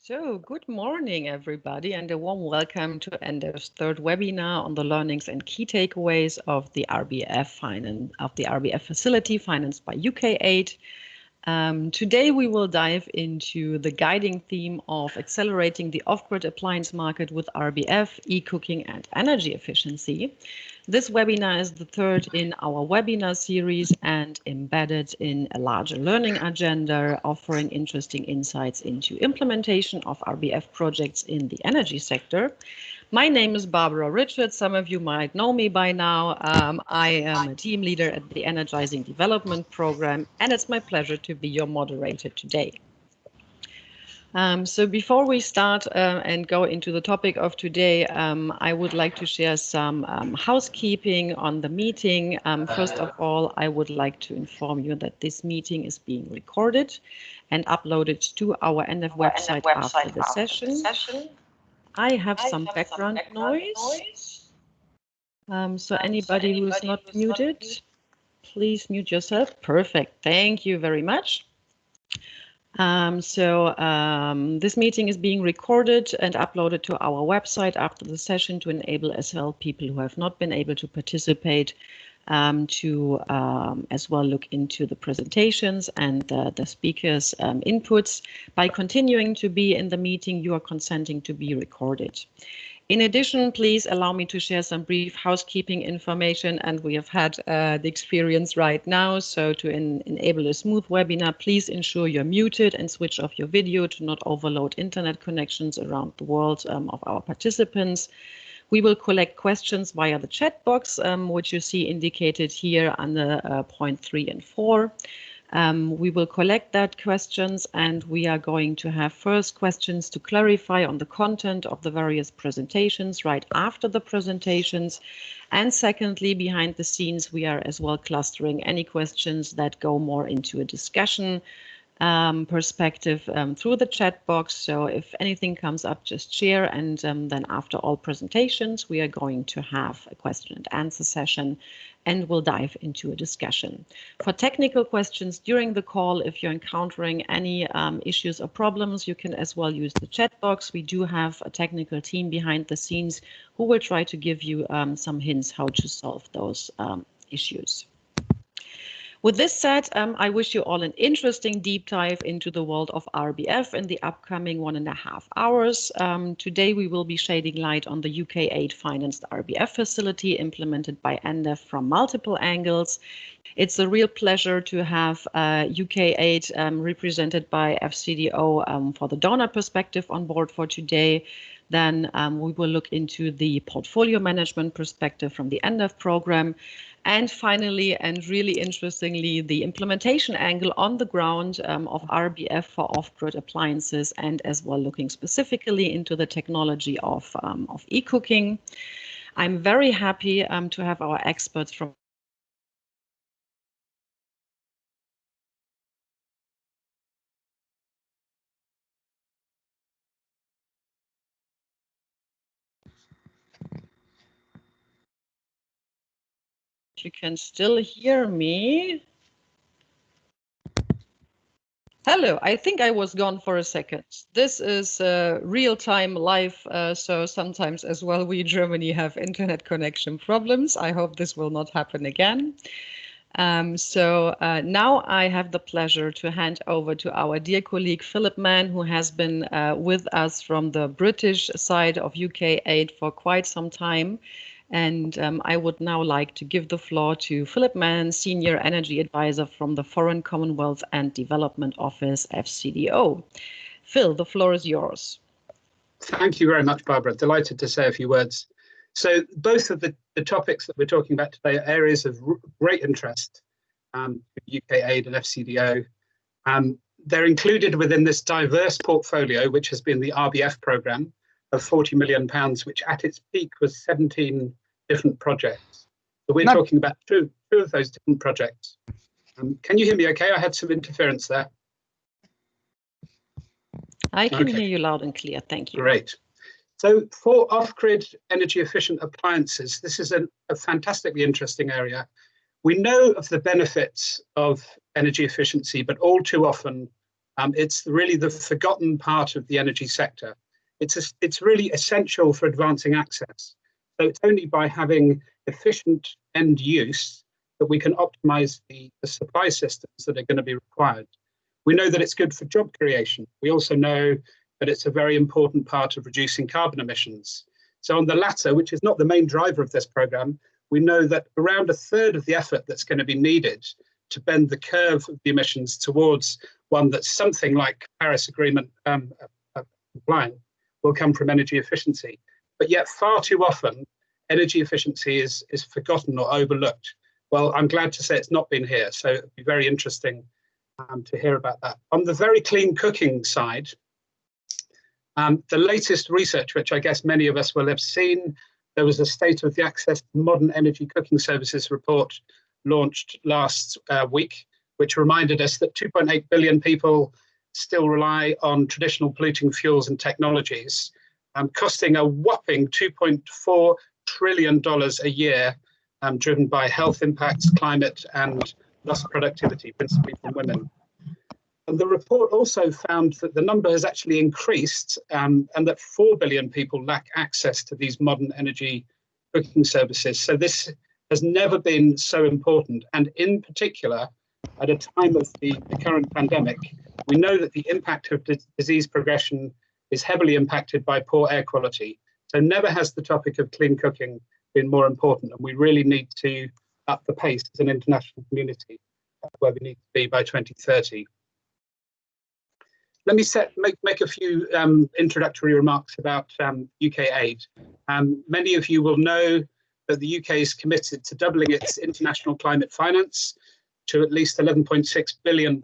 So, good morning, everybody, and a warm welcome to EnDev's third webinar on the learnings and key takeaways of the RBF facility financed by UK Aid. Today, we will dive into the guiding theme of accelerating the off-grid appliance market with RBF, eCooking, and energy efficiency. This webinar is the third in our webinar series and embedded in a larger learning agenda, offering interesting insights into implementation of RBF projects in the energy sector. My name is Barbara Richards. Some of you might know me by now. I am a team leader at the Energizing Development Program, and it's my pleasure to be your moderator today. So before we start and go into the topic of today, I would like to share some housekeeping on the meeting. First of all, I would like to inform you that this meeting is being recorded and uploaded to our EnDev website after the session. I have some background noise. So anybody who's not muted, please mute yourself. Perfect. Thank you very much. This meeting is being recorded and uploaded to our website after the session to enable as well people who have not been able to participate to as well look into the presentations and the speakers' inputs. By continuing to be in the meeting, you are consenting to be recorded. In addition, please allow me to share some brief housekeeping information, and we have had the experience right now. So to enable a smooth webinar, please ensure you're muted and switch off your video to not overload internet connections around the world of our participants. We will collect questions via the chat box, which you see indicated here under point 3 and 4. We will collect that questions, and we are going to have first questions to clarify on the content of the various presentations right after the presentations. And secondly, behind the scenes, we are as well clustering any questions that go more into a discussion perspective through the chat box. So if anything comes up, just share, and then after all presentations, we are going to have a question and answer session, and we'll dive into a discussion. For technical questions during the call, if you're encountering any issues or problems, you can as well use the chat box. We do have a technical team behind the scenes who will try to give you some hints how to solve those issues. With this said, I wish you all an interesting deep dive into the world of RBF in the upcoming 1.5 hours. Today, we will be shedding light on the UK aid-financed RBF facility implemented by EnDev from multiple angles. It's a real pleasure to have UK aid represented by FCDO for the donor perspective on board for today. Then we will look into the portfolio management perspective from the EnDev program. And finally, and really interestingly, the implementation angle on the ground of RBF for off-grid appliances, and as well looking specifically into the technology of eCooking. I'm very happy to have our experts from you can still hear me. Hello, I think I was gone for a second. This is real-time live, so sometimes as well we in Germany have internet connection problems. I hope this will not happen again. Now I have the pleasure to hand over to our dear colleague Philip Mann, who has been with us from the British side of UK Aid for quite some time. And I would now like to give the floor to Philip Mann, Senior Energy Advisor from the Foreign Commonwealth and Development Office, FCDO. Phil, the floor is yours. Thank you very much, Barbara. Delighted to say a few words. So both of the topics that we're talking about today are areas of great interest to UK Aid and FCDO. They're included within this diverse portfolio, which has been the RBF programme of £40 million, which at its peak was 17 different projects. So we're talking about two of those different projects. Can you hear me okay? I had some interference there. I can hear you loud and clear, thank you. Great. So for off-grid energy efficient appliances, this is a fantastically interesting area. We know of the benefits of energy efficiency, but all too often It's really the forgotten part of the energy sector. It's really essential for advancing access. So it's only by having efficient end use that we can optimize the supply systems that are going to be required. We know that it's good for job creation. We also know that it's a very important part of reducing carbon emissions. So on the latter, which is not the main driver of this program, we know that around a third of the effort that's going to be needed to bend the curve of the emissions towards one that's something like Paris Agreement compliant will come from energy efficiency. But yet far too often, energy efficiency is forgotten or overlooked. Well, I'm glad to say it's not been here, so it'd be very interesting to hear about that. On the very clean cooking side, the latest research, which I guess many of us will have seen, there was a State of the Access to Modern Energy Cooking Services report launched last week, which reminded us that 2.8 billion people still rely on traditional polluting fuels and technologies, costing a whopping $2.4 trillion a year, driven by health impacts, climate, and lost productivity, principally from women. And the report also found that the number has actually increased, and that 4 billion people lack access to these modern energy cooking services. So this has never been so important. And in particular, at a time of the current pandemic, we know that the impact of disease progression is heavily impacted by poor air quality. So never has the topic of clean cooking been more important, and we really need to up the pace as an international community where we need to be by 2030. Let me make a few introductory remarks about UK aid. Many of you will know that the UK is committed to doubling its international climate finance to at least £11.6 billion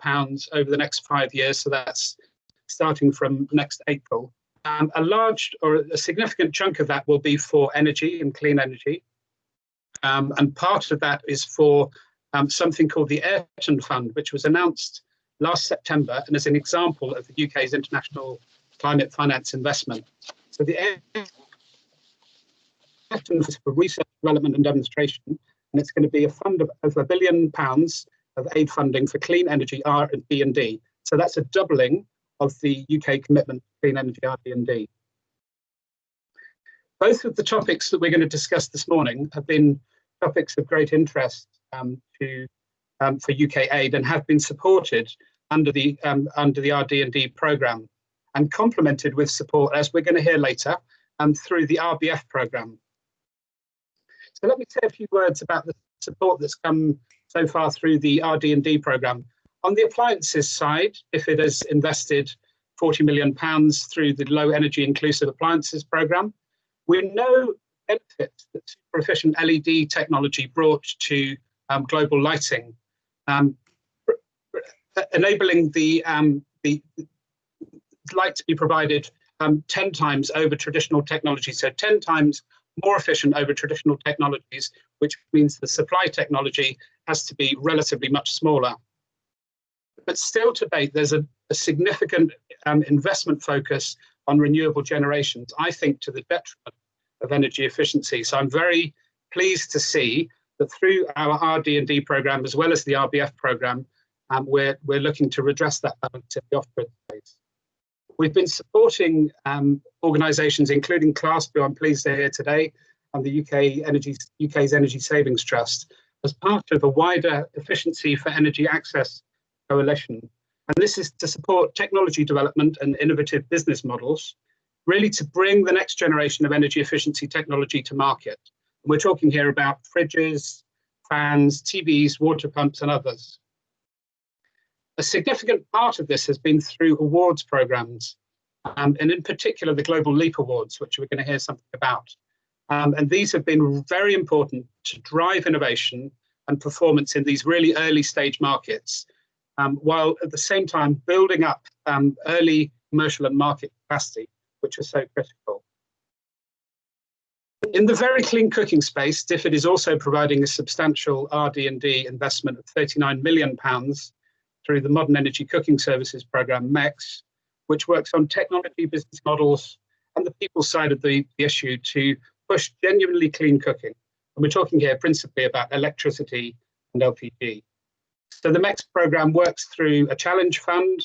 over the next 5 years. So that's starting from next April. A large or a significant chunk of that will be for energy and clean energy. And part of that is for something called the Ayrton Fund, which was announced last September and is an example of the UK's international climate finance investment. So the Ayrton Fund is for research, development and demonstration, and it's going to be a fund of over £1 billion of aid funding for clean energy R&D. So that's a doubling of the UK commitment to clean energy R&D. Both of the topics that we're going to discuss this morning have been topics of great interest for UK aid and have been supported under the RD&D programme and complemented with support, as we're going to hear later, through the RBF programme. So let me say a few words about the support that's come so far through the RD&D programme. On the appliances side, if it has invested £40 million through the Low Energy Inclusive Appliances programme, we know benefits that super efficient LED technology brought to global lighting, enabling the light to be provided 10 times over traditional technology, so 10 times more efficient over traditional technologies, which means the supply technology has to be relatively much smaller. But still to date, there's a significant investment focus on renewable generations, I think to the detriment of energy efficiency. So I'm very pleased to see that through our RD&D programme, as well as the RBF programme, we're looking to redress that balance in the off-grid space. We've been supporting organisations, including CLASP, who I'm pleased to hear today, and the UK's Energy Savings Trust, as part of a wider Efficiency for Energy Access coalition. And this is to support technology development and innovative business models, really to bring the next generation of energy efficiency technology to market. And we're talking here about fridges, fans, TVs, water pumps, and others. A significant part of this has been through awards programs, and in particular the Global Leap Awards, which we're going to hear something about. And these have been very important to drive innovation and performance in these really early stage markets, while at the same time building up early commercial and market capacity, which is so critical. In the very clean cooking space, DFID is also providing a substantial RD&D investment of £39 million through the Modern Energy Cooking Services Programme, MEX, which works on technology, business models, and the people side of the issue to push genuinely clean cooking. And we're talking here principally about electricity and LPG. So the MEX programme works through a challenge fund,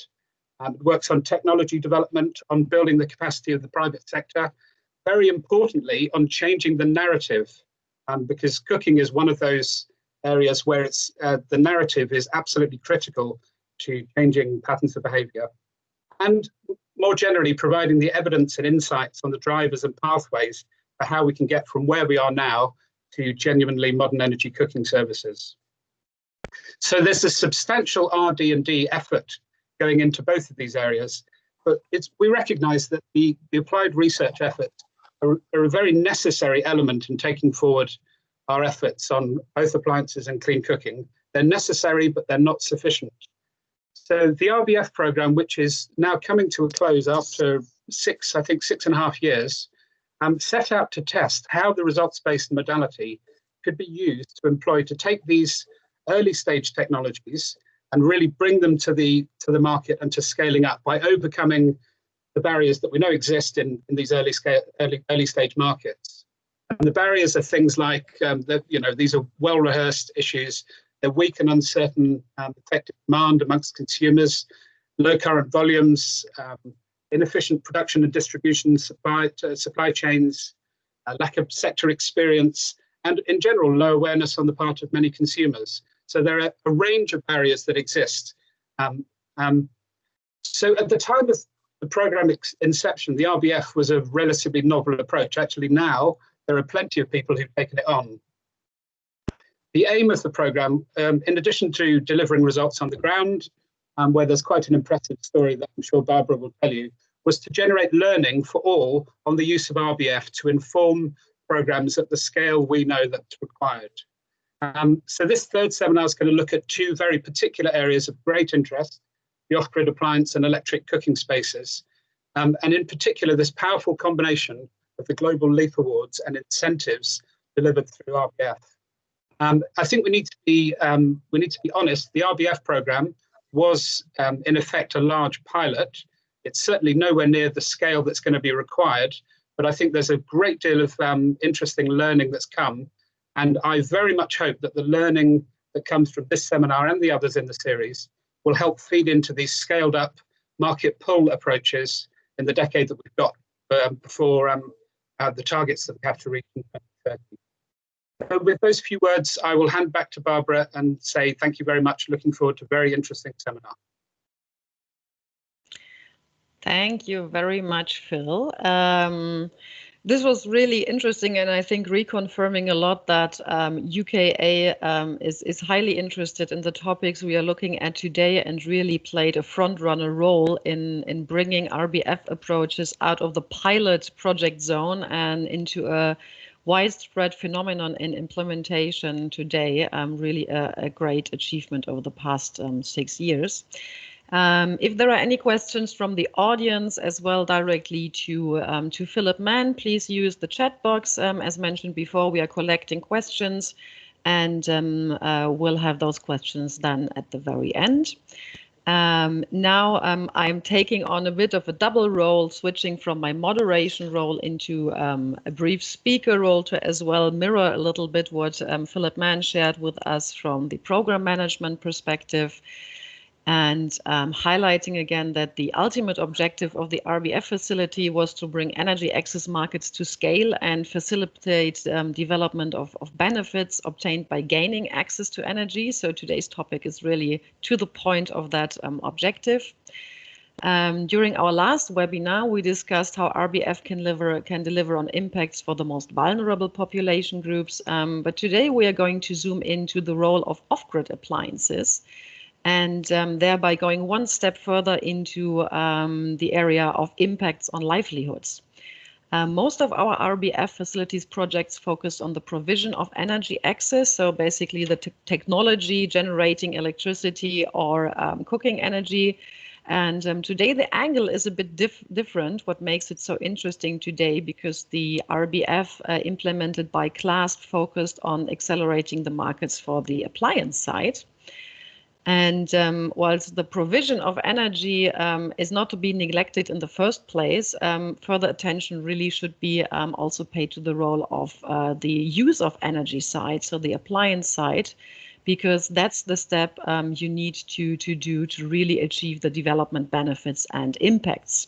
It works on technology development, on building the capacity of the private sector, very importantly, on changing the narrative, because cooking is one of those areas where it's the narrative is absolutely critical to changing patterns of behaviour. And more generally, providing the evidence and insights on the drivers and pathways for how we can get from where we are now to genuinely modern energy cooking services. So there's a substantial RD&D effort going into both of these areas, but we recognise that the applied research efforts are a very necessary element in taking forward our efforts on both appliances and clean cooking. They're necessary, but they're not sufficient. So the RBF programme, which is now coming to a close after 6.5 years, set out to test how the results-based modality could be used to take these early stage technologies and really bring them to the market and to scaling up by overcoming the barriers that we know exist in these early stage markets. And the barriers are things like these are well-rehearsed issues. They're weak and uncertain effective demand amongst consumers, low current volumes, inefficient production and distribution supply chains, lack of sector experience, and in general, low awareness on the part of many consumers. So there are a range of barriers that exist. So at the time of the programme inception, the RBF was a relatively novel approach. Actually, now there are plenty of people who've taken it on. The aim of the programme, in addition to delivering results on the ground, where there's quite an impressive story that I'm sure Barbara will tell you, was to generate learning for all on the use of RBF to inform programmes at the scale we know that's required. So this third seminar is going to look at two very particular areas of great interest, the off-grid appliance and electric cooking spaces, and in particular this powerful combination of the Global Leap Awards and incentives delivered through RBF. I think we need to be honest. The RBF programme was in effect a large pilot. It's certainly nowhere near the scale that's going to be required, but I think there's a great deal of interesting learning that's come, and I very much hope that the learning that comes from this seminar and the others in the series will help feed into these scaled up market pull approaches in the decade that we've got before the targets that we have to reach in 2030. So with those few words, I will hand back to Barbara and say thank you very much. Looking forward to a very interesting seminar. Thank you very much, Phil. This was really interesting, and I think reconfirming a lot that UKA is highly interested in the topics we are looking at today and really played a front-runner role in bringing RBF approaches out of the pilot project zone and into a widespread phenomenon in implementation today. Really a great achievement over the past 6 years. If there are any questions from the audience as well directly to Philip Mann, please use the chat box. As mentioned before, we are collecting questions and we'll have those questions then at the very end. Now I'm taking on a bit of a double role, switching from my moderation role into a brief speaker role to as well mirror a little bit what Philip Mann shared with us from the program management perspective. And highlighting again that the ultimate objective of the RBF facility was to bring energy access markets to scale and facilitate development of benefits obtained by gaining access to energy. So today's topic is really to the point of that objective. During our last webinar, we discussed how RBF can deliver on impacts for the most vulnerable population groups. But today we are going to zoom into the role of off-grid appliances, and thereby going one step further into the area of impacts on livelihoods. Most of our RBF facilities projects focus on the provision of energy access, so basically the technology generating electricity or cooking energy. And today the angle is a bit different, what makes it so interesting today, because the RBF implemented by CLASP focused on accelerating the markets for the appliance side. And whilst the provision of energy is not to be neglected in the first place, further attention really should be also paid to the role of the use of energy side, so the appliance side, because that's the step you need to do to really achieve the development benefits and impacts.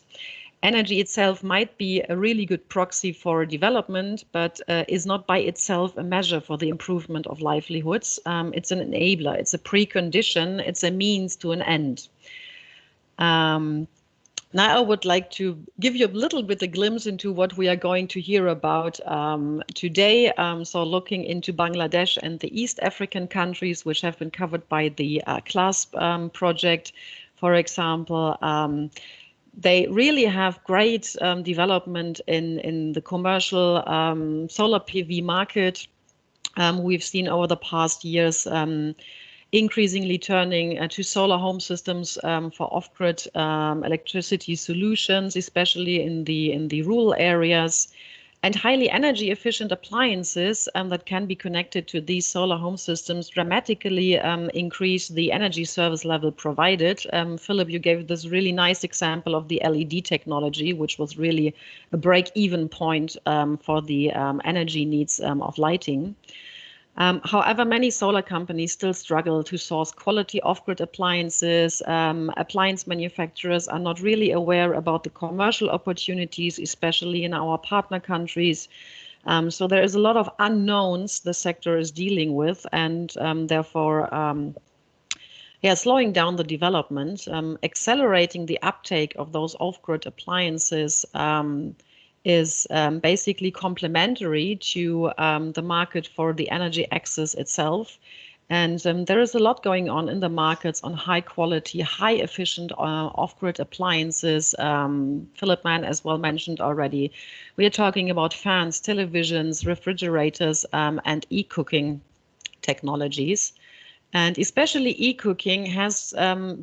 Energy itself might be a really good proxy for development, but is not by itself a measure for the improvement of livelihoods. It's an enabler, it's a precondition, it's a means to an end. Now I would like to give you a little bit a glimpse into what we are going to hear about today. So looking into Bangladesh and the East African countries, which have been covered by the CLASP project, for example. They really have great development in the commercial solar PV market. We've seen over the past years increasingly turning to solar home systems for off-grid electricity solutions, especially in the rural areas, and highly energy efficient appliances that can be connected to these solar home systems dramatically increase the energy service level provided. Philip, you gave this really nice example of the LED technology, which was really a break-even point for the energy needs of lighting. However, many solar companies still struggle to source quality off-grid appliances. Appliance manufacturers are not really aware about the commercial opportunities, especially in our partner countries. So there is a lot of unknowns the sector is dealing with, and therefore, slowing down the development, accelerating the uptake of those off-grid appliances is basically complementary to the market for the energy access itself. And there is a lot going on in the markets on high quality, high efficient off-grid appliances. Philip Mann as well mentioned already. We are talking about fans, televisions, refrigerators, and eCooking technologies. And especially eCooking has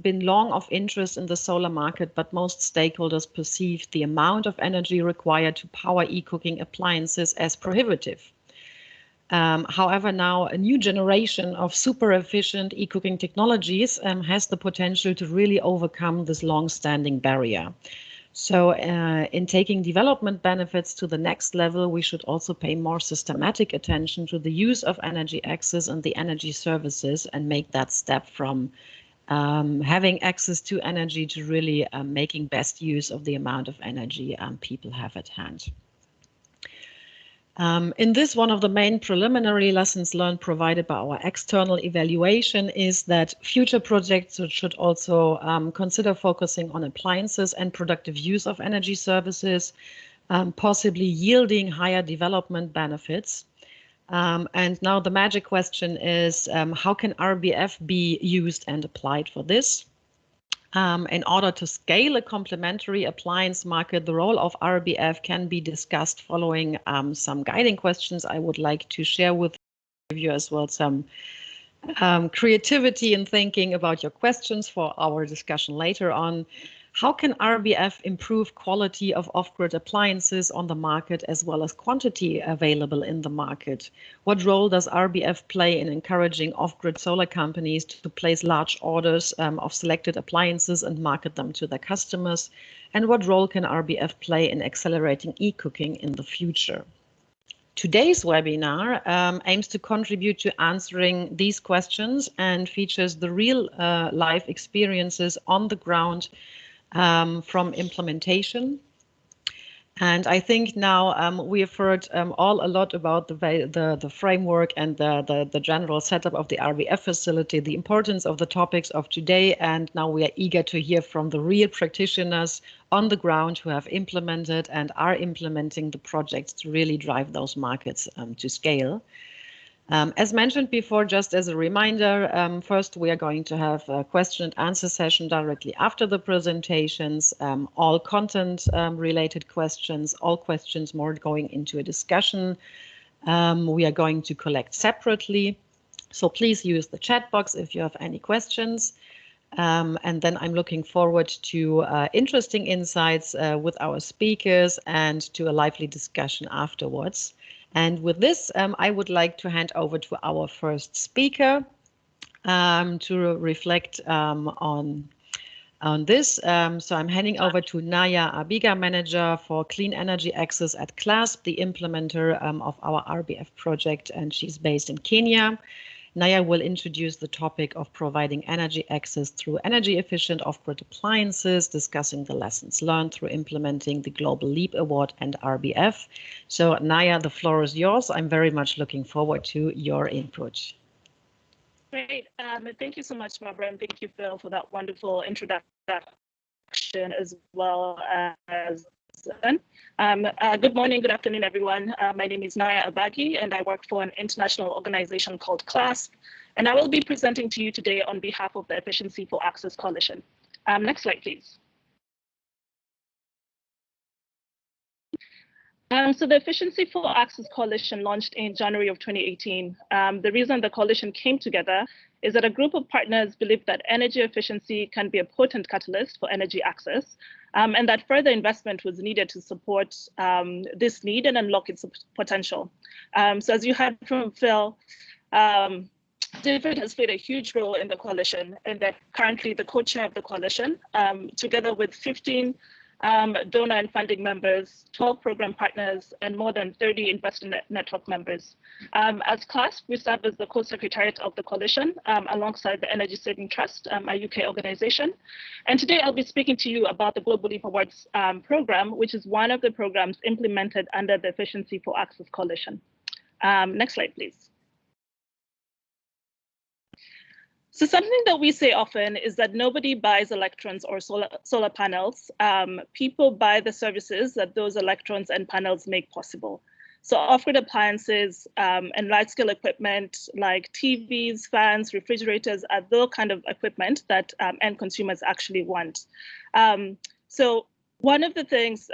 been long of interest in the solar market, but most stakeholders perceive the amount of energy required to power eCooking appliances as prohibitive. However, now a new generation of super efficient eCooking technologies has the potential to really overcome this long-standing barrier. So in taking development benefits to the next level, we should also pay more systematic attention to the use of energy access and the energy services and make that step from having access to energy to really making best use of the amount of energy people have at hand. In this, one of the main preliminary lessons learned provided by our external evaluation is that future projects should also consider focusing on appliances and productive use of energy services, possibly yielding higher development benefits. And now the magic question is, how can RBF be used and applied for this? In order to scale a complementary appliance market, the role of RBF can be discussed following some guiding questions I would like to share with you as well, some creativity in thinking about your questions for our discussion later on. How can RBF improve quality of off-grid appliances on the market as well as quantity available in the market? What role does RBF play in encouraging off-grid solar companies to place large orders of selected appliances and market them to their customers? And what role can RBF play in accelerating eCooking in the future? Today's webinar aims to contribute to answering these questions and features the real life experiences on the ground from implementation. And I think now we have heard all a lot about the framework and the general setup of the RBF facility, the importance of the topics of today, and now we are eager to hear from the real practitioners on the ground who have implemented and are implementing the projects to really drive those markets to scale. As mentioned before, just as a reminder, first we are going to have a question and answer session directly after the presentations, all content related questions, all questions more going into a discussion. We are going to collect separately, so please use the chat box if you have any questions. And then I'm looking forward to interesting insights with our speakers and to a lively discussion afterwards. And with this, I would like to hand over to our first speaker to reflect on this. So I'm handing over to Naya Abiga, Manager for Clean Energy Access at CLASP, the implementer of our RBF project, and she's based in Kenya. Naya will introduce the topic of providing energy access through energy efficient off-grid appliances, discussing the lessons learned through implementing the Global Leap Award and RBF. So Naya, the floor is yours. I'm very much looking forward to your input. Great. Thank you so much, Barbara, and thank you, Phil, for that wonderful introduction as well as good morning, good afternoon, everyone. My name is Naya Abagi, and I work for an international organization called CLASP, and I will be presenting to you today on behalf of the Efficiency for Access Coalition. Next slide, please. So the Efficiency for Access Coalition launched in January of 2018. The reason the coalition came together is that a group of partners believed that energy efficiency can be a potent catalyst for energy access, and that further investment was needed to support this need and unlock its potential. So as you heard from Phil, David has played a huge role in the coalition, and that currently the co-chair of the coalition, together with 15 donor and funding members, 12 program partners, and more than 30 investor network members. As CLASP, we serve as the co-secretariat of the coalition alongside the Energy Saving Trust, a UK organization. And today I'll be speaking to you about the Global Leap Awards program, which is one of the programs implemented under the Efficiency for Access Coalition. Next slide, please. So something that we say often is that nobody buys electrons or solar panels. People buy the services that those electrons and panels make possible. So off-grid appliances and large-scale equipment like TVs, fans, refrigerators are the kind of equipment that end consumers actually want. So one of the things,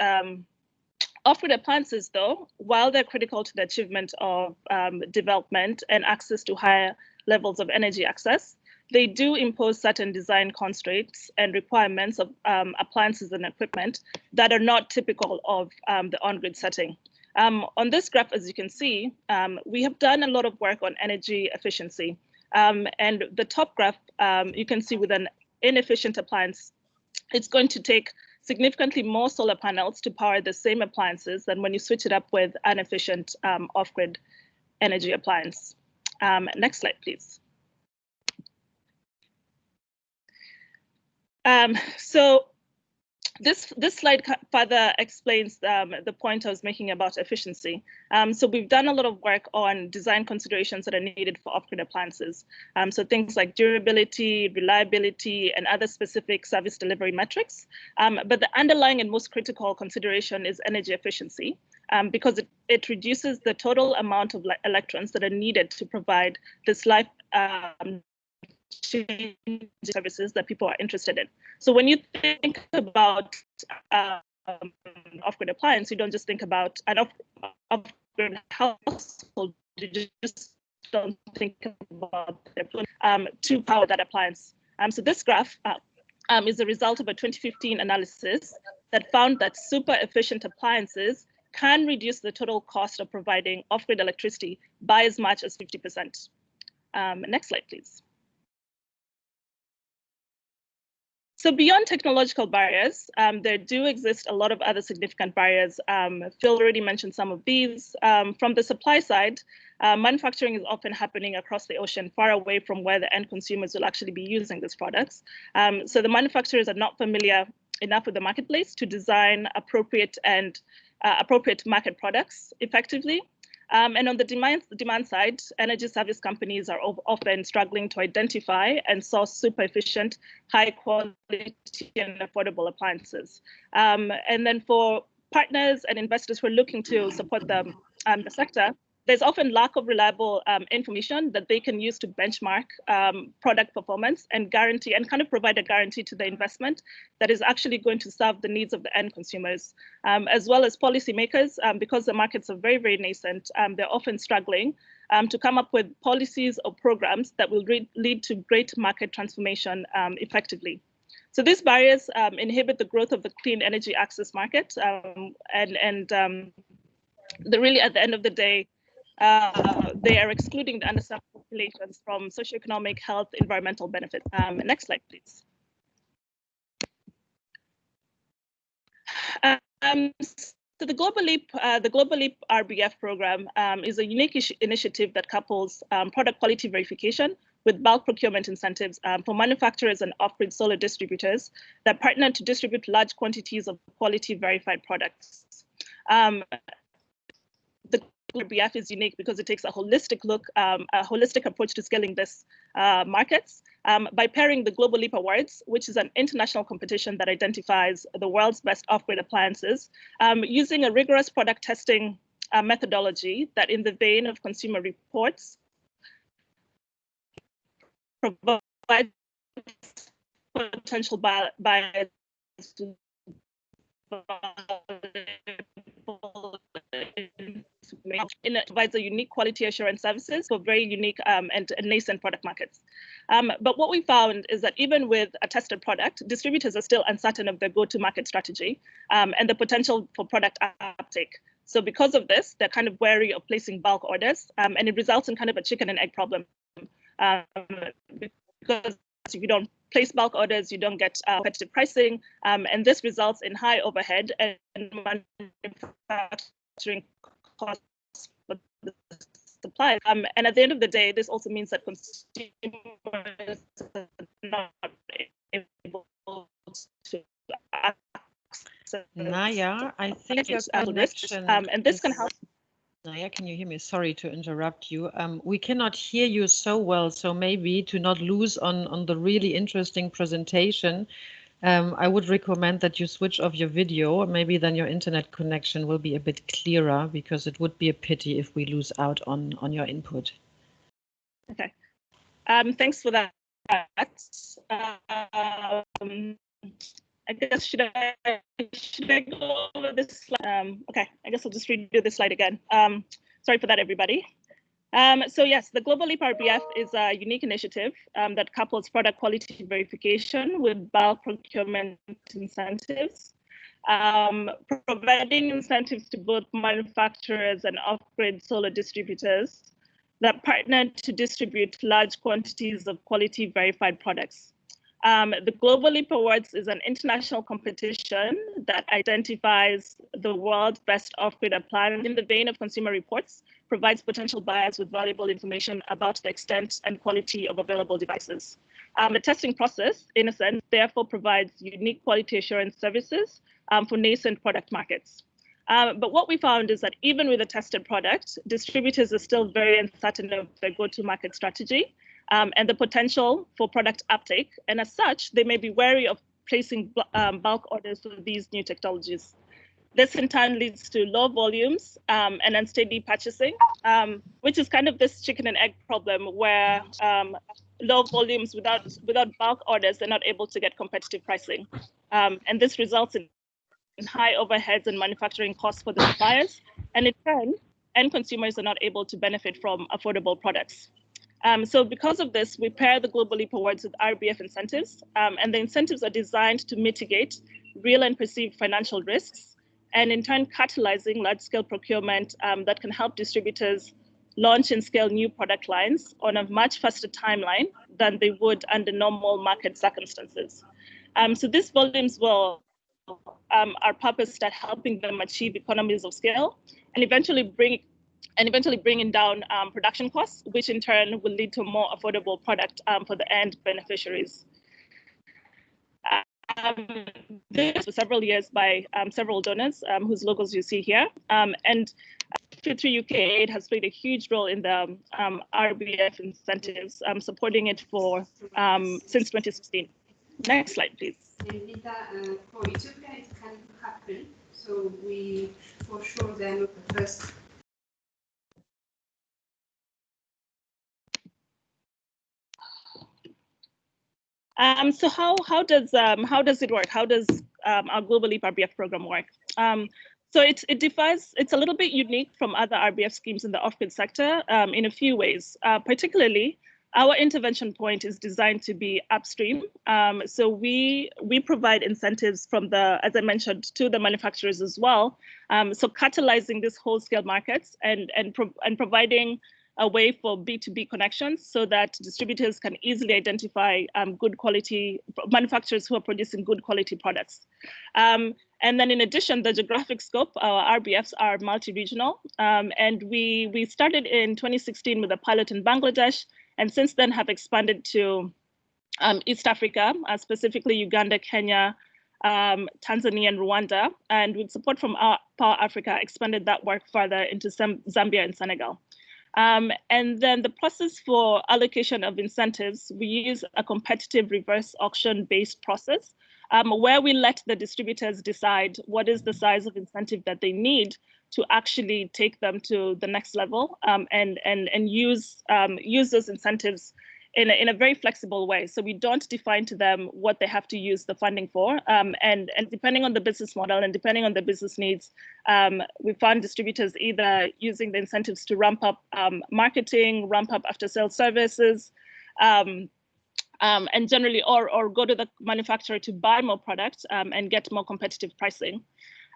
off-grid appliances, though, while they're critical to the achievement of development and access to higher levels of energy access, they do impose certain design constraints and requirements of appliances and equipment that are not typical of the on-grid setting. On this graph, as you can see, we have done a lot of work on energy efficiency. And the top graph, you can see with an inefficient appliance, it's going to take significantly more solar panels to power the same appliances than when you switch it up with an efficient off-grid energy appliance. Next slide, please. So this slide further explains the point I was making about efficiency. So we've done a lot of work on design considerations that are needed for off-grid appliances. So things like durability, reliability, and other specific service delivery metrics. But the underlying and most critical consideration is energy efficiency, because it reduces the total amount of electrons that are needed to provide this life services that people are interested in. So when you think about off-grid appliance, you don't just think about an off-grid household, you just don't think about to power that appliance. So this graph is the result of a 2015 analysis that found that super efficient appliances can reduce the total cost of providing off-grid electricity by as much as 50%. Next slide, please. So beyond technological barriers, there do exist a lot of other significant barriers. Phil already mentioned some of these. From the supply side, manufacturing is often happening across the ocean, far away from where the end consumers will actually be using these products. So the manufacturers are not familiar enough with the marketplace to design appropriate market products effectively. And on the demand side, energy service companies are often struggling to identify and source super efficient, high quality and affordable appliances. And then for partners and investors who are looking to support the sector, there's often lack of reliable information that they can use to benchmark product performance and guarantee and kind of provide a guarantee to the investment that is actually going to serve the needs of the end consumers, as well as policymakers, because the markets are very, very nascent. They're often struggling to come up with policies or programs that will lead to great market transformation effectively. So these barriers inhibit the growth of the clean energy access market, really, at the end of the day, they are excluding the underserved populations from socioeconomic, health, environmental benefits. Next slide, please. So the Global Leap RBF program is a unique initiative that couples product quality verification with bulk procurement incentives for manufacturers and off-grid solar distributors that partner to distribute large quantities of quality verified products. The RBF is unique because it takes a holistic approach to scaling this markets by pairing the Global Leap Awards, which is an international competition that identifies the world's best off-grid appliances, using a rigorous product testing methodology that, in the vein of Consumer Reports, provides potential buyers it provides a unique quality assurance services for very unique and nascent product markets. But what we found is that even with a tested product, distributors are still uncertain of their go-to-market strategy and the potential for product uptake. So because of this, they're kind of wary of placing bulk orders, and it results in kind of a chicken and egg problem. Because if you don't place bulk orders, you don't get competitive pricing, and this results in high overhead and manufacturing costs for the supply. And at the end of the day, this also means that consumers are not able to access. Naya, I think your connection and this can help. Naya, can you hear me? Sorry to interrupt you. We cannot hear you so well, so maybe to not lose on the really interesting presentation, I would recommend that you switch off your video. Maybe then your internet connection will be a bit clearer, because it would be a pity if we lose out on your input. Okay. Thanks for that. I guess should I go over this slide? Okay, I guess I'll just redo this slide again. Sorry for that, everybody. So yes, the Global Leap RBF is a unique initiative that couples product quality verification with bulk procurement incentives, providing incentives to both manufacturers and off-grid solar distributors that partner to distribute large quantities of quality verified products. The Global Leap Awards is an international competition that identifies the world's best off-grid appliance in the vein of Consumer Reports, provides potential buyers with valuable information about the extent and quality of available devices. The testing process, in a sense, therefore provides unique quality assurance services for nascent product markets. But what we found is that even with a tested product, distributors are still very uncertain of their go-to-market strategy and the potential for product uptake. And as such, they may be wary of placing bulk orders for these new technologies. This in turn leads to low volumes and unsteady purchasing, which is kind of this chicken and egg problem where low volumes without bulk orders, they're not able to get competitive pricing. And this results in high overheads and manufacturing costs for the suppliers. And in turn, end consumers are not able to benefit from affordable products. So because of this, we pair the Global Leap Awards with RBF incentives, and the incentives are designed to mitigate real and perceived financial risks, and in turn catalyzing large-scale procurement that can help distributors launch and scale new product lines on a much faster timeline than they would under normal market circumstances. So these volumes will are purposed at helping them achieve economies of scale and eventually bringing down production costs, which in turn will lead to a more affordable product for the end beneficiaries. This for several years by several donors whose logos you see here. And through UK Aid has played a huge role in the RBF incentives, supporting it for since 2016. Next slide, please. And Lita, for Ethiopia, it can happen. So we, for sure, they're not the first. So how does it work? How does our Global Leap RBF program work? So it's a little bit unique from other RBF schemes in the off-grid sector in a few ways. Particularly, our intervention point is designed to be upstream. So we provide incentives from as I mentioned, to the manufacturers as well. So catalyzing this whole-scale markets and providing a way for B2B connections so that distributors can easily identify good quality manufacturers who are producing good quality products. And then in addition, the geographic scope, our RBFs are multi-regional. And we started in 2016 with a pilot in Bangladesh, and since then have expanded to East Africa, specifically Uganda, Kenya, Tanzania, and Rwanda. And with support from Power Africa, expanded that work further into Zambia and Senegal. And then the process for allocation of incentives, we use a competitive reverse auction-based process where we let the distributors decide what is the size of incentive that they need to actually take them to the next level and use those incentives in a very flexible way. So we don't define to them what they have to use the funding for. And depending on the business model and depending on the business needs, we found distributors either using the incentives to ramp up marketing, ramp up after-sales services, and generally, or go to the manufacturer to buy more products and get more competitive pricing.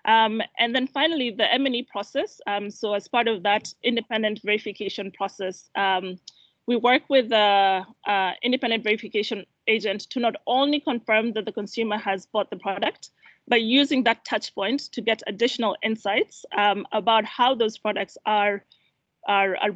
And then finally, the M&E process. So as part of that independent verification process, we work with the independent verification agent to not only confirm that the consumer has bought the product, but using that touch point to get additional insights about how those products are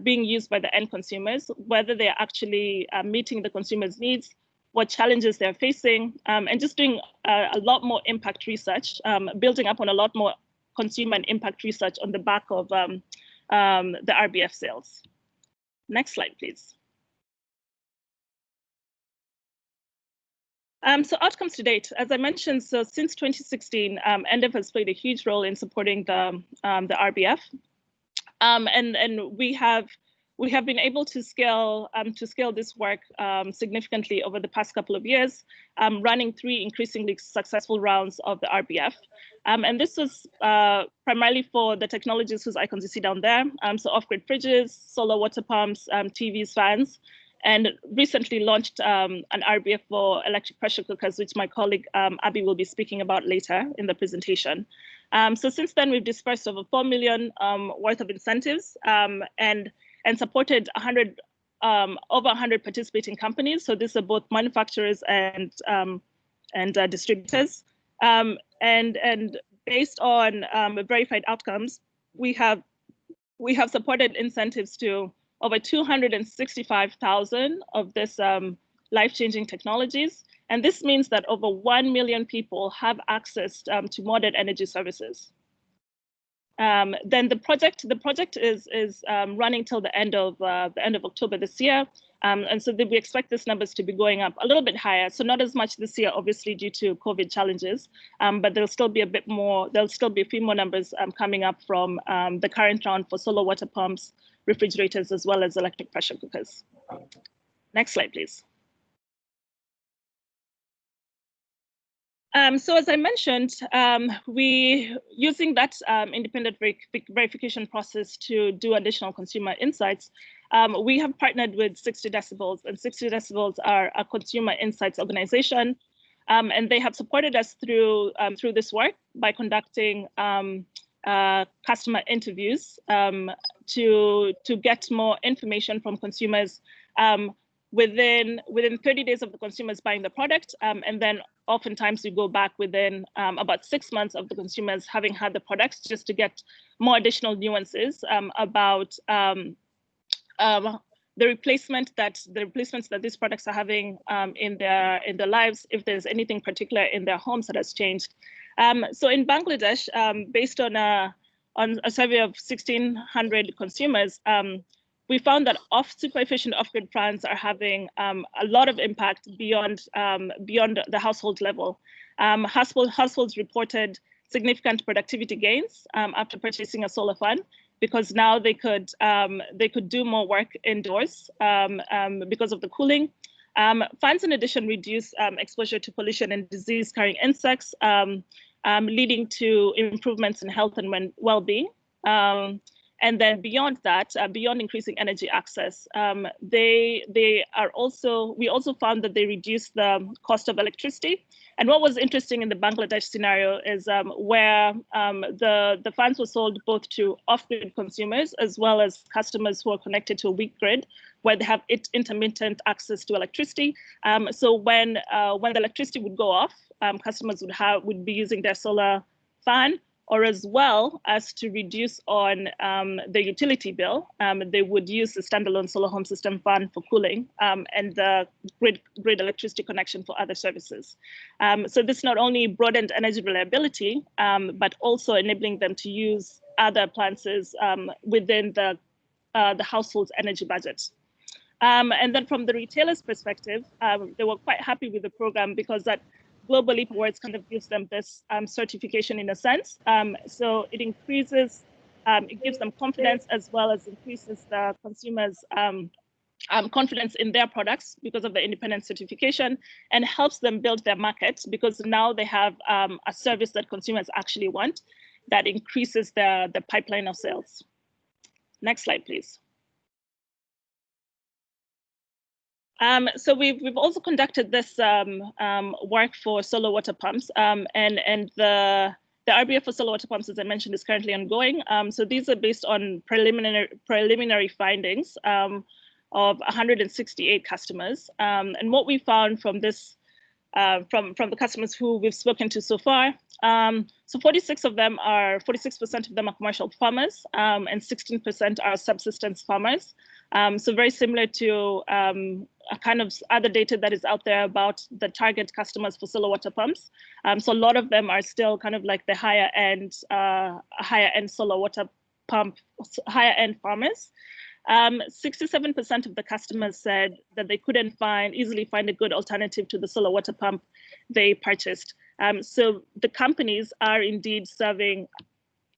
being used by the end consumers, whether they're actually meeting the consumer's needs, what challenges they're facing, and just doing a lot more impact research, building up on a lot more consumer and impact research on the back of the RBF sales. Next slide, please. So outcomes to date, as I mentioned, so since 2016, EnDev has played a huge role in supporting the RBF, and we have been able to scale this work significantly over the past couple of years, running 3 increasingly successful rounds of the RBF, and this was primarily for the technologies whose icons you see down there, so off-grid fridges, solar water pumps, TVs, fans. And recently launched an RBF for electric pressure cookers, which my colleague Abby will be speaking about later in the presentation. So since then, we've dispersed over 4 million worth of incentives and supported over 100 participating companies. So these are both manufacturers and distributors. And based on verified outcomes, we have supported incentives to over 265,000 of this life-changing technologies. And this means that over 1 million people have access to modern energy services. Then the project is running till the end of October this year. And so we expect these numbers to be going up a little bit higher. So not as much this year, obviously, due to COVID challenges, but there'll still be a bit more, there'll still be a few more numbers coming up from the current round for solar water pumps, refrigerators, as well as electric pressure cookers. Next slide, please. So as I mentioned, we using that independent verification process to do additional consumer insights, we have partnered with 60 Decibels, and 60 Decibels are a consumer insights organization, and they have supported us through this work by conducting customer interviews to get more information from consumers within 30 days of the consumers buying the product, and then oftentimes we go back within about 6 months of the consumers having had the products, just to get more additional nuances about the replacements that these products are having in their lives, if there's anything particular in their homes that has changed. So in Bangladesh, based on a survey of 1,600 consumers, we found that super efficient off-grid plants are having a lot of impact beyond the household level. Households reported significant productivity gains after purchasing a solar fan, because now they could do more work indoors because of the cooling. Fans, in addition, reduce exposure to pollution and disease-carrying insects, leading to improvements in health and well-being. And then beyond that, beyond increasing energy access, we also found that they reduce the cost of electricity. And what was interesting in the Bangladesh scenario is where the fans were sold both to off-grid consumers as well as customers who are connected to a weak grid, where they have intermittent access to electricity. So when the electricity would go off, customers would be using their solar fan, or as well as to reduce on the utility bill, they would use the standalone solar home system fan for cooling and the grid electricity connection for other services. So this not only broadened energy reliability, but also enabling them to use other appliances within the household's energy budget. And then from the retailer's perspective, they were quite happy with the program because that Global Leap Awards kind of gives them this certification in a sense. So it increases, it gives them confidence as well as increases the consumers' confidence in their products because of the independent certification, and helps them build their market because now they have a service that consumers actually want that increases the pipeline of sales. Next slide, please. So we've also conducted this work for solar water pumps, and the RBF for solar water pumps, as I mentioned, is currently ongoing. So these are based on preliminary findings of 168 customers. And what we found from this, from the customers who we've spoken to so far, so 46% of them are commercial farmers, and 16% are subsistence farmers. So very similar to a kind of other data that is out there about the target customers for solar water pumps. So a lot of them are still kind of like the higher end solar water pump, higher end farmers. 67% of the customers said that they couldn't easily find a good alternative to the solar water pump they purchased. So the companies are indeed serving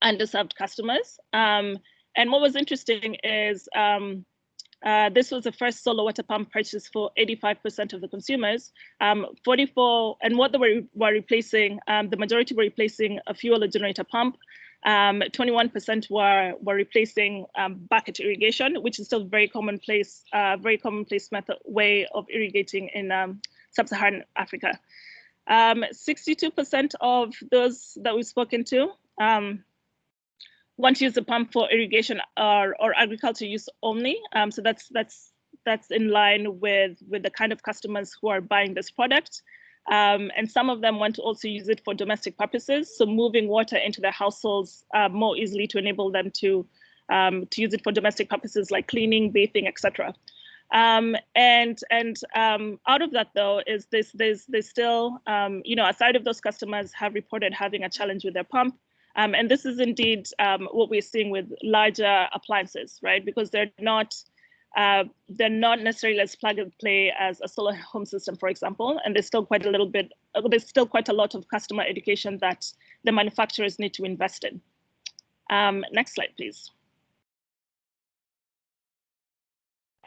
underserved customers. And what was interesting is this was the first solar water pump purchase for 85% of the consumers. 44, and what they were replacing, the majority were replacing a fuel or generator pump. 21% were replacing bucket irrigation, which is still very commonplace way of irrigating in sub-Saharan Africa. 62% of those that we've spoken to want to use the pump for irrigation or agriculture use only. So that's in line with the kind of customers who are buying this product. And some of them want to also use it for domestic purposes, so moving water into their households more easily to enable them to use it for domestic purposes like cleaning, bathing, etc. And out of that, though, is there's still, aside of those customers have reported having a challenge with their pump. And this is indeed what we're seeing with larger appliances, right? Because they're not necessarily as plug and play as a solar home system, for example. And there's still quite a lot of customer education that the manufacturers need to invest in. Next slide, please.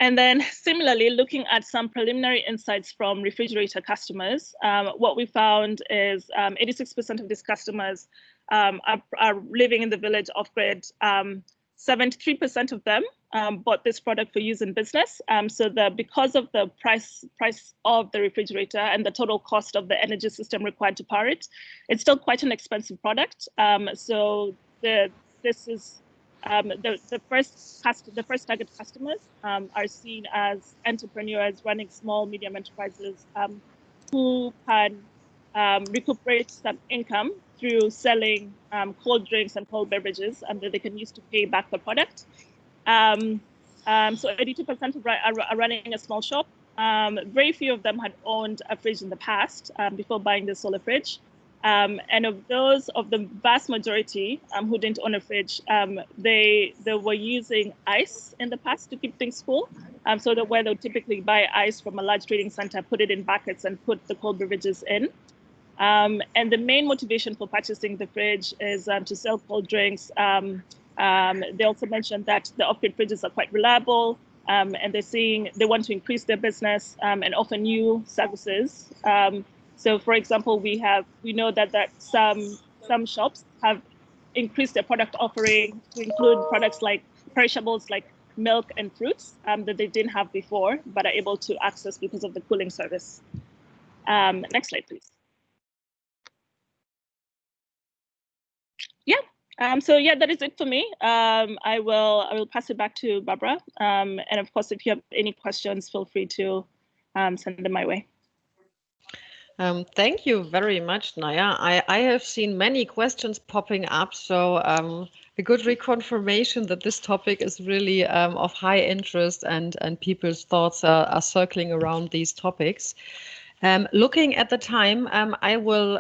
And then similarly, looking at some preliminary insights from refrigerator customers, what we found is 86% of these customers are living in the village off-grid. 73% of them bought this product for use in business. So because of the price of the refrigerator and the total cost of the energy system required to power it, it's still quite an expensive product. So this is the first target customers are seen as entrepreneurs running small, medium enterprises who can recuperate some income through selling cold drinks and cold beverages that they can use to pay back the product. So 82% are running a small shop. Very few of them had owned a fridge in the past before buying the solar fridge. And of the vast majority who didn't own a fridge, they were using ice in the past to keep things cool. So that where they would typically buy ice from a large trading center, put it in buckets and put the cold beverages in. And the main motivation for purchasing the fridge is to sell cold drinks. They also mentioned that the off-grid fridges are quite reliable, and they want to increase their business and offer new services. So, for example, we know that some shops have increased their product offering to include products like perishables like milk and fruits that they didn't have before, but are able to access because of the cooling service. Next slide, please. Yeah. So yeah, that is it for me. I will pass it back to Barbara. And of course, if you have any questions, feel free to send them my way. Thank you very much, Naya. I have seen many questions popping up, so a good reconfirmation that this topic is really of high interest and people's thoughts are circling around these topics. Looking at the time, I will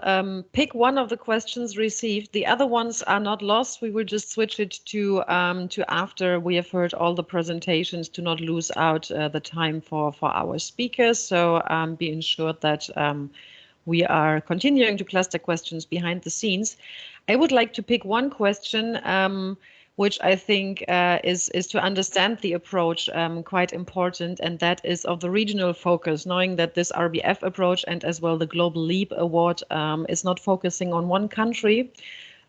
pick one of the questions received. The other ones are not lost. We will just switch it to after we have heard all the presentations to not lose out the time for our speakers. So be ensured that we are continuing to cluster questions behind the scenes. I would like to pick one question which I think is to understand the approach quite important, and that is of the regional focus, knowing that this RBF approach and as well the Global Leap Award is not focusing on one country.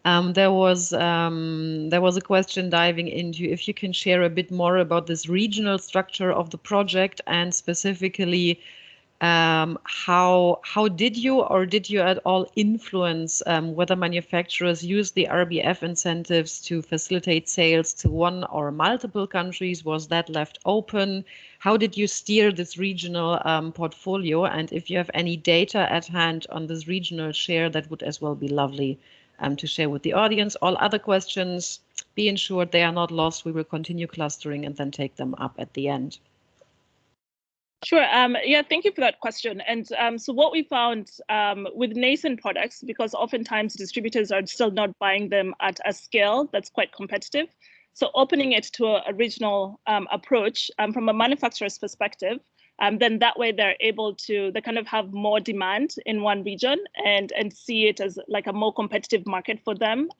There was a question diving into if you can share a bit more about this regional structure of the project and specifically how did you or did you at all influence whether manufacturers use the RBF incentives to facilitate sales to one or multiple countries? Was that left open? How did you steer this regional portfolio? And if you have any data at hand on this regional share, that would as well be lovely to share with the audience. All other questions, be ensured they are not lost. We will continue clustering and then take them up at the end. Sure. Yeah, thank you for that question. And so what we found with nascent products, because oftentimes distributors are still not buying them at a scale that's quite competitive. So opening it to a regional approach from a manufacturer's perspective, then that way they kind of have more demand in one region and see it as like a more competitive market for them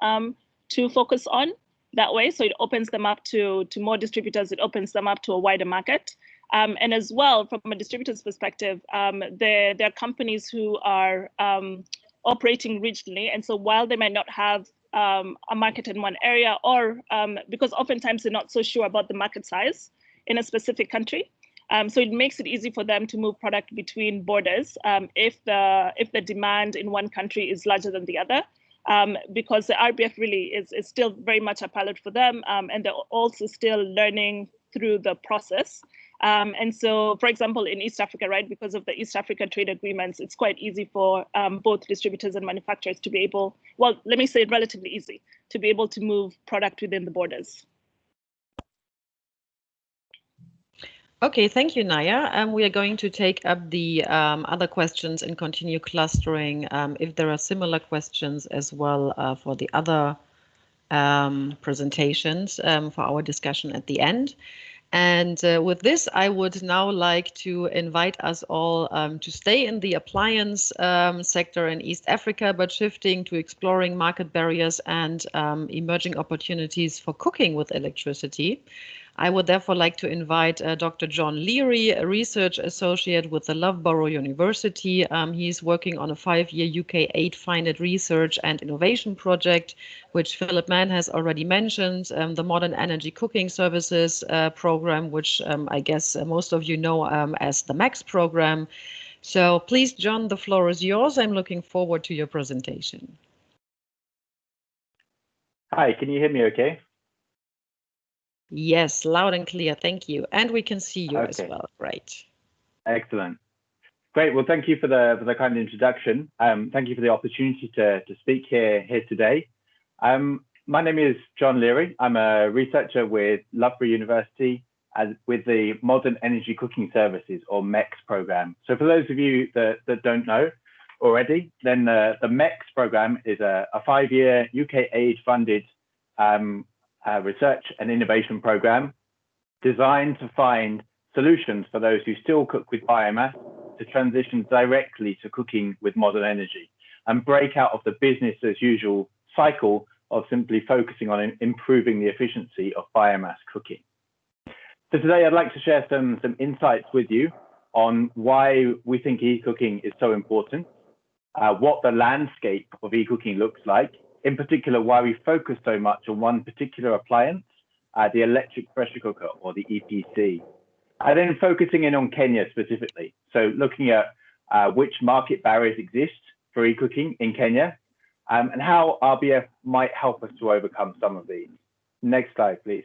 to focus on that way. So it opens them up to more distributors. It opens them up to a wider market. And as well, from a distributor's perspective, there are companies who are operating regionally. And so while they might not have a market in one area, or because oftentimes they're not so sure about the market size in a specific country, so it makes it easy for them to move product between borders if the demand in one country is larger than the other. Because the RBF really is still very much a pilot for them, and they're also still learning through the process. And so, for example, in East Africa, right, because of the East Africa trade agreements, it's quite easy for both distributors and manufacturers to be able, well, let me say relatively easy, to be able to move product within the borders. Okay, thank you, Naya. We are going to take up the other questions and continue clustering if there are similar questions as well for the other presentations for our discussion at the end. And with this, I would now like to invite us all to stay in the appliance sector in East Africa, but shifting to exploring market barriers and emerging opportunities for cooking with electricity. I would therefore like to invite Dr. John Leary, a research associate with the Loughborough University. He's working on a 5-year UK aid-funded research and innovation project, which Philip Mann has already mentioned, the Modern Energy Cooking Services program, which I guess most of you know as the MAX program. So please, John, the floor is yours. I'm looking forward to your presentation. Hi, can you hear me okay? Yes, loud and clear. Thank you. And we can see you as well. Great. Excellent. Great. Well, thank you for the kind introduction. Thank you for the opportunity to speak here today. My name is John Leary. I'm a researcher with Loughborough University with the Modern Energy Cooking Services, or MEX program. So for those of you that don't know already, then the MEX program is a 5-year UK aid-funded research and innovation program designed to find solutions for those who still cook with biomass to transition directly to cooking with modern energy and break out of the business as usual cycle of simply focusing on improving the efficiency of biomass cooking. So today I'd like to share some insights with you on why we think e-cooking is so important, what the landscape of e-cooking looks like, in particular, why we focus so much on one particular appliance, the electric pressure cooker, or the EPC. And then focusing in on Kenya specifically. So looking at which market barriers exist for e-cooking in Kenya, and how RBF might help us to overcome some of these. Next slide, please.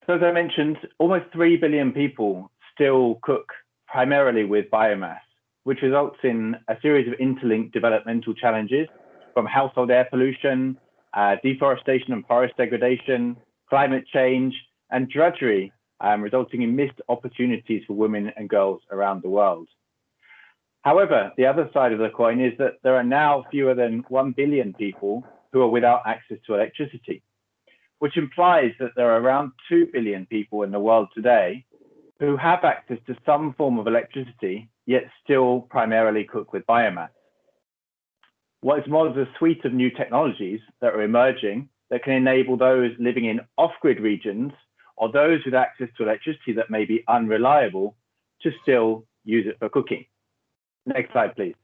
So as I mentioned, almost 3 billion people still cook primarily with biomass. which results in a series of interlinked developmental challenges from household air pollution, deforestation and forest degradation, climate change, and drudgery, resulting in missed opportunities for women and girls around the world. However, the other side of the coin is that there are now fewer than 1 billion people who are without access to electricity, which implies that there are around 2 billion people in the world today who have access to some form of electricity, yet still primarily cook with biomass. What is more, there's a suite of new technologies that are emerging that can enable those living in off-grid regions or those with access to electricity that may be unreliable to still use it for cooking. Next slide, please.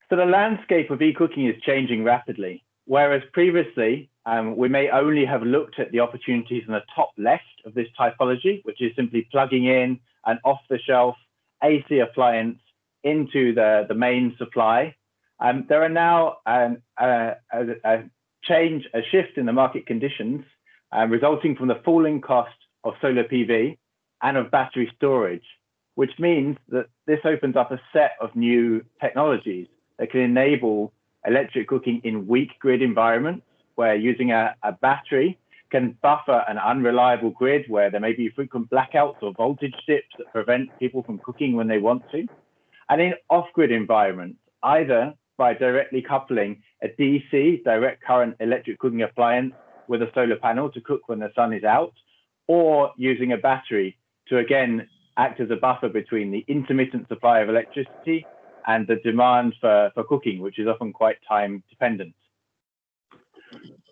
So the landscape of e-cooking is changing rapidly, whereas previously we may only have looked at the opportunities in the top left of this typology, which is simply plugging in an off-the-shelf AC appliance into the main supply. There are now a shift in the market conditions resulting from the falling cost of solar PV and of battery storage, which means that this opens up a set of new technologies that can enable electric cooking in weak grid environments, where using a battery can buffer an unreliable grid where there may be frequent blackouts or voltage dips that prevent people from cooking when they want to. And in off-grid environments, either by directly coupling a DC, direct current electric cooking appliance, with a solar panel to cook when the sun is out, or using a battery to again act as a buffer between the intermittent supply of electricity and the demand for cooking, which is often quite time dependent.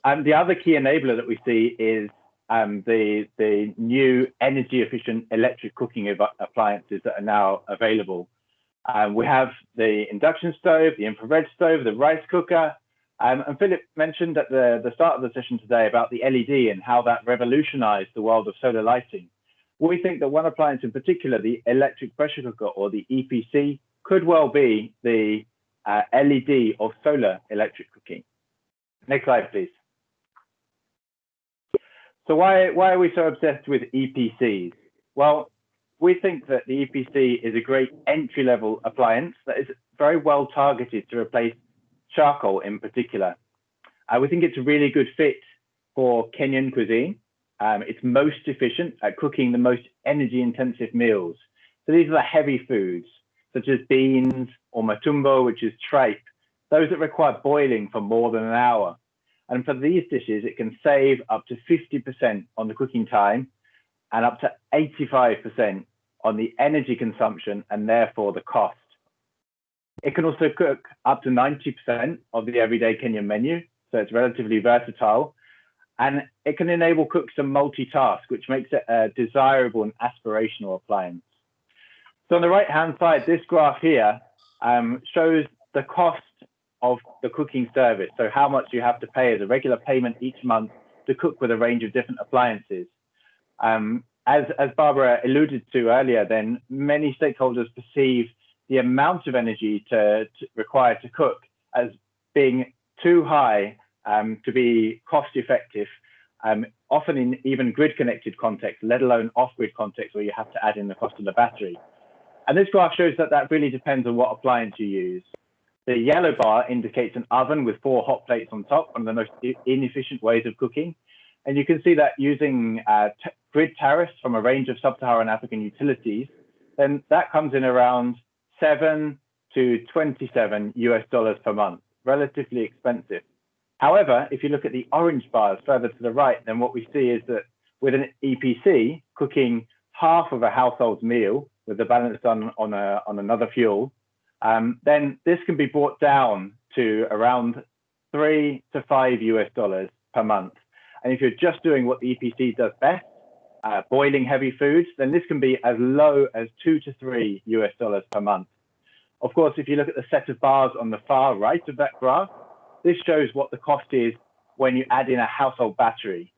The other key enabler that we see is the new energy efficient electric cooking appliances that are now available. We have the induction stove, the infrared stove, the rice cooker, and Philip mentioned at the start of the session today about the LED and how that revolutionized the world of solar lighting. We think that one appliance in particular, the electric pressure cooker or the EPC, could well be the LED of solar electric cooking. Next slide, please. So why are we so obsessed with EPCs? Well, we think that the EPC is a great entry-level appliance that is very well targeted to replace charcoal in particular. We think it's a really good fit for Kenyan cuisine. It's most efficient at cooking the most energy-intensive meals. So these are the heavy foods, such as beans or matumbo, which is tripe, those that require boiling for more than an hour. And for these dishes, it can save up to 50% on the cooking time and up to 85% on the energy consumption and therefore the cost. It can also cook up to 90% of the everyday Kenyan menu, so it's relatively versatile. And it can enable cooks to multitask, which makes it a desirable and aspirational appliance. So on the right-hand side, this graph here shows the cost of the cooking service. So how much you have to pay as a regular payment each month to cook with a range of different appliances. As Barbara alluded to earlier, then many stakeholders perceive the amount of energy required to cook as being too high to be cost effective, often in even grid connected context, let alone off-grid context where you have to add in the cost of the battery. And this graph shows that that really depends on what appliance you use. The yellow bar indicates an oven with 4 hot plates on top, one of the most inefficient ways of cooking. And you can see that using grid tariffs from a range of sub-Saharan African utilities, then that comes in around $7 to $27 per month, relatively expensive. However, if you look at the orange bars further to the right, then what we see is that with an EPC cooking half of a household's meal with the balance done on another fuel, then this can be brought down to around $3 to $5 per month. And if you're just doing what the EPC does best, boiling heavy foods, then this can be as low as $2 to $3 per month. Of course, if you look at the set of bars on the far right of that graph, this shows what the cost is when you add in a household battery.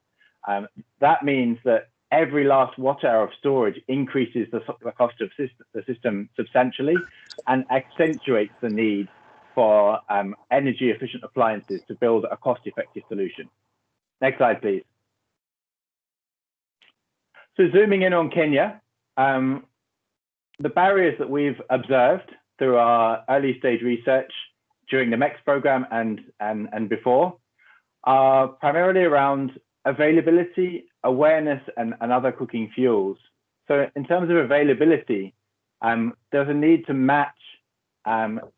That means that every last watt hour of storage increases the cost of the system substantially and accentuates the need for energy efficient appliances to build a cost effective solution. Next slide, please. So zooming in on Kenya, the barriers that we've observed through our early stage research during the MEX program and before are primarily around availability, awareness, and other cooking fuels. So in terms of availability, there's a need to match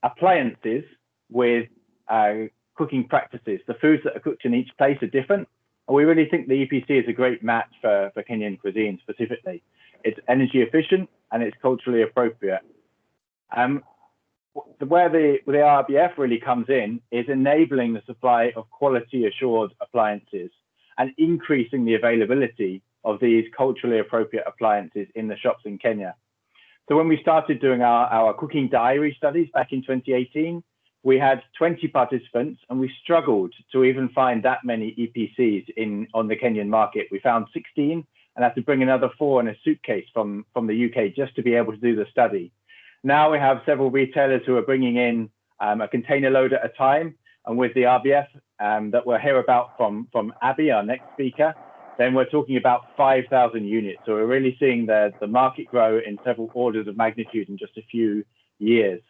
appliances with cooking practices. The foods that are cooked in each place are different. And we really think the EPC is a great match for Kenyan cuisine specifically. It's energy efficient and it's culturally appropriate. Where the RBF really comes in is enabling the supply of quality assured appliances and increasing the availability of these culturally appropriate appliances in the shops in Kenya. So when we started doing our cooking diary studies back in 2018, we had 20 participants and we struggled to even find that many EPCs on the Kenyan market. We found 16 and had to bring another 4 in a suitcase from the UK just to be able to do the study. Now we have several retailers who are bringing in a container load at a time, and with the RBF that we'll hear about from Abby, our next speaker, then we're talking about 5,000 units. So we're really seeing the market grow in several orders of magnitude in just a few years.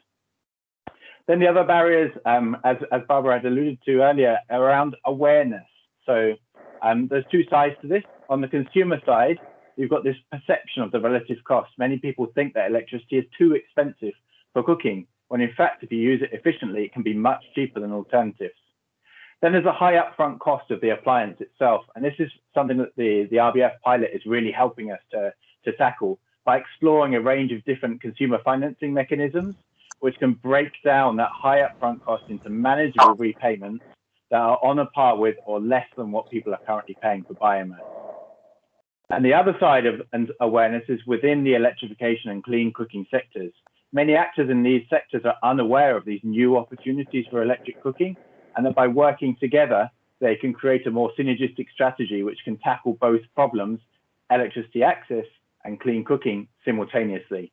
Then the other barriers, as Barbara had alluded to earlier, are around awareness. So there's two sides to this. On the consumer side, you've got this perception of the relative cost. Many people think that electricity is too expensive for cooking, when in fact, if you use it efficiently, it can be much cheaper than alternatives. Then there's a high upfront cost of the appliance itself. And this is something that the RBF pilot is really helping us to tackle by exploring a range of different consumer financing mechanisms, which can break down that high upfront cost into manageable repayments that are on a par with or less than what people are currently paying for biomass. And the other side of awareness is within the electrification and clean cooking sectors. Many actors in these sectors are unaware of these new opportunities for electric cooking, and that by working together, they can create a more synergistic strategy which can tackle both problems, electricity access and clean cooking simultaneously.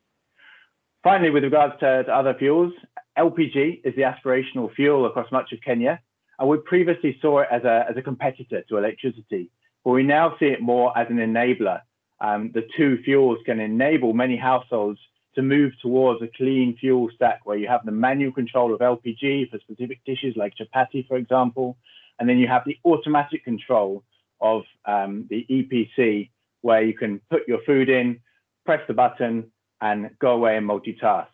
Finally, with regards to other fuels, LPG is the aspirational fuel across much of Kenya, and we previously saw it as a competitor to electricity, but we now see it more as an enabler. The two fuels can enable many households to move towards a clean fuel stack where you have the manual control of LPG for specific dishes like chapati, for example, and then you have the automatic control of the EPC where you can put your food in, press the button, and go away and multitask.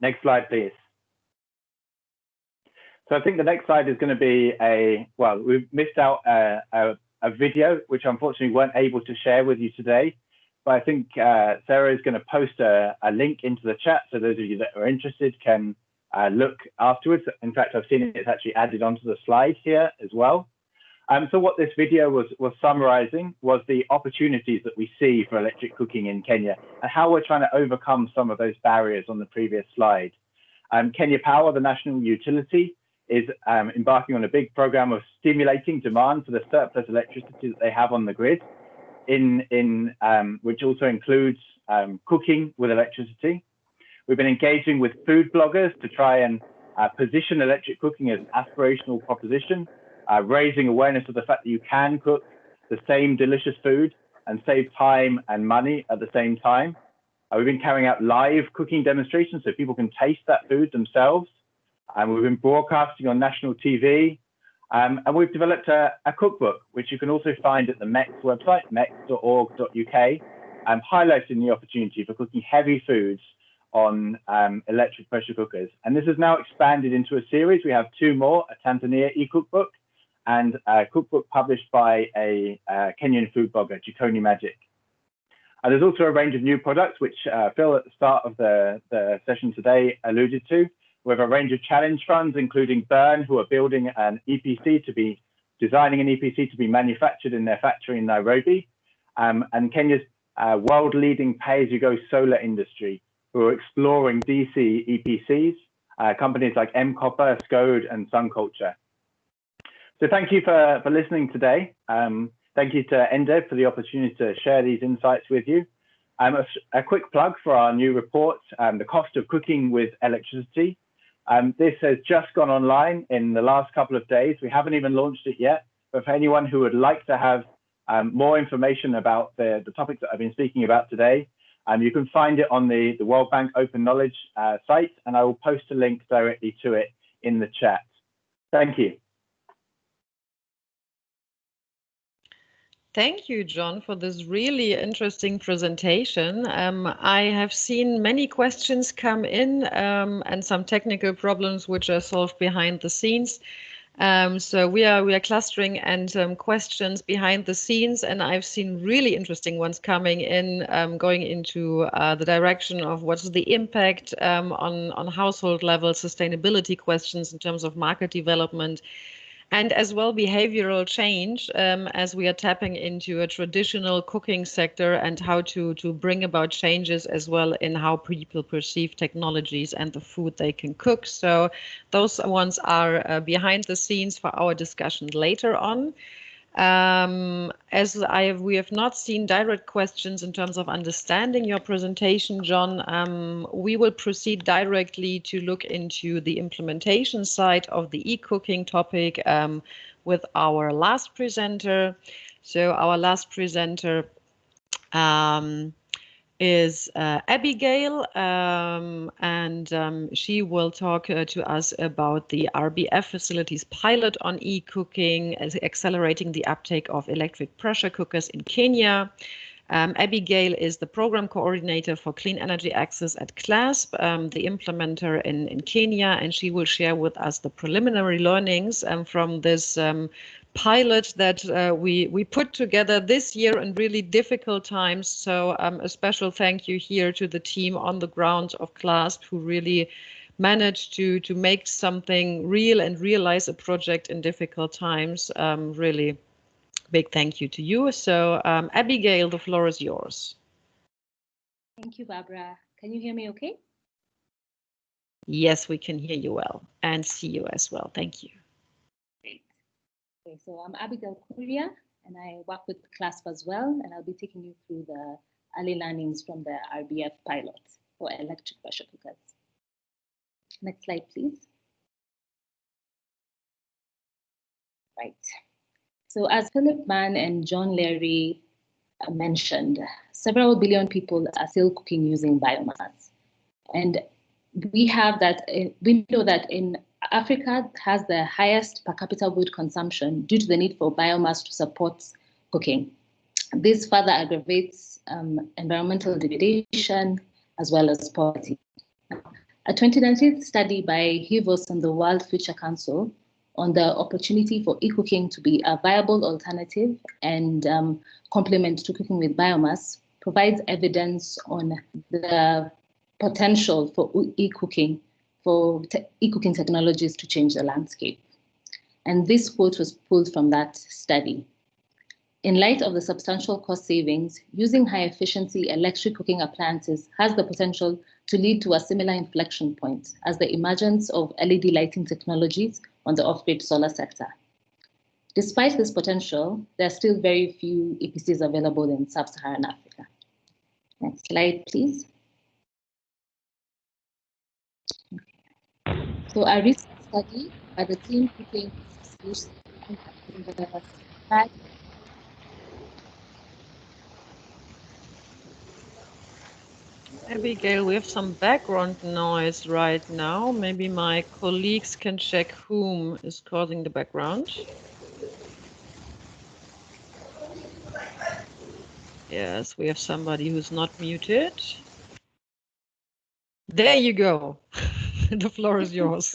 Next slide, please. So I think the next slide is going to be we've missed out a video, which unfortunately weren't able to share with you today. But I think Sarah is going to post a link into the chat, so those of you that are interested can look afterwards. In fact, I've seen it's actually added onto the slide here as well. So what this video was summarizing was the opportunities that we see for electric cooking in Kenya and how we're trying to overcome some of those barriers on the previous slide. Kenya Power, the national utility, is embarking on a big program of stimulating demand for the surplus electricity that they have on the grid, which also includes cooking with electricity. We've been engaging with food bloggers to try and position electric cooking as an aspirational proposition, raising awareness of the fact that you can cook the same delicious food and save time and money at the same time. We've been carrying out live cooking demonstrations so people can taste that food themselves. And we've been broadcasting on national TV. And we've developed a cookbook, which you can also find at the MEX website, mex.org.uk, highlighting the opportunity for cooking heavy foods on electric pressure cookers. And this has now expanded into a series. We have 2 more, a Tanzania e-cookbook and a cookbook published by a Kenyan food blogger, Jikoni Magic. And there's also a range of new products, which Phil at the start of the session today alluded to. We have a range of challenge funds, including Bern, who are building an EPC designing an EPC to be manufactured in their factory in Nairobi, and Kenya's world-leading pay-as-you-go solar industry, who are exploring DC EPCs, companies like M-Copper, Scode, and SunCulture. So thank you for listening today. Thank you to EnDev for the opportunity to share these insights with you. A quick plug for our new report, The Cost of Cooking with Electricity. This has just gone online in the last couple of days. We haven't even launched it yet, but for anyone who would like to have more information about the topics that I've been speaking about today. You can find it on the World Bank Open Knowledge site, and I will post a link directly to it in the chat. Thank you. Thank you, John, for this really interesting presentation. I have seen many questions come in and some technical problems which are solved behind the scenes. So we are clustering and questions behind the scenes, and I've seen really interesting ones coming in, going into the direction of what's the impact on household level sustainability questions in terms of market development, and as well behavioral change as we are tapping into a traditional cooking sector and how to bring about changes as well in how people perceive technologies and the food they can cook. So those ones are behind the scenes for our discussion later on. As we have not seen direct questions in terms of understanding your presentation, John, we will proceed directly to look into the implementation side of the eCooking topic with our last presenter. So our last presenter is Abigail, and she will talk to us about the RBF facilities pilot on eCooking, accelerating the uptake of electric pressure cookers in Kenya. Abigail is the program coordinator for Clean Energy Access at CLASP, the implementer in Kenya, and she will share with us the preliminary learnings from this pilot that we put together this year in really difficult times. So a special thank you here to the team on the ground of CLASP who really managed to make something real and realize a project in difficult times. Really big thank you to you. So Abigail, the floor is yours. Thank you, Barbara. Can you hear me okay? Yes, we can hear you well and see you as well. Thank you. Great. Okay, so I'm Abigail Kuria, and I work with CLASP as well, and I'll be taking you through the early learnings from the RBF pilot for electric pressure cookers. Next slide, please. Right. So as Philip Mann and John Leary mentioned, several billion people are still cooking using biomass. And we know that in Africa has the highest per capita wood consumption due to the need for biomass to support cooking. This further aggravates environmental degradation as well as poverty. A 2019 study by HIVOS and the World Future Council on the opportunity for eCooking to be a viable alternative and complement to cooking with biomass provides evidence on the potential for eCooking technologies to change the landscape. And this quote was pulled from that study. In light of the substantial cost savings, using high-efficiency electric cooking appliances has the potential to lead to a similar inflection point as the emergence of LED lighting technologies on the off-grid solar sector. Despite this potential, there are still very few EPCs available in sub-Saharan Africa. Next slide, please. So a recent study by the Clean Cooking Association in the Abigail, we have some background noise right now. Maybe my colleagues can check whom is causing the background. Yes, we have somebody who's not muted. There you go. The floor is yours.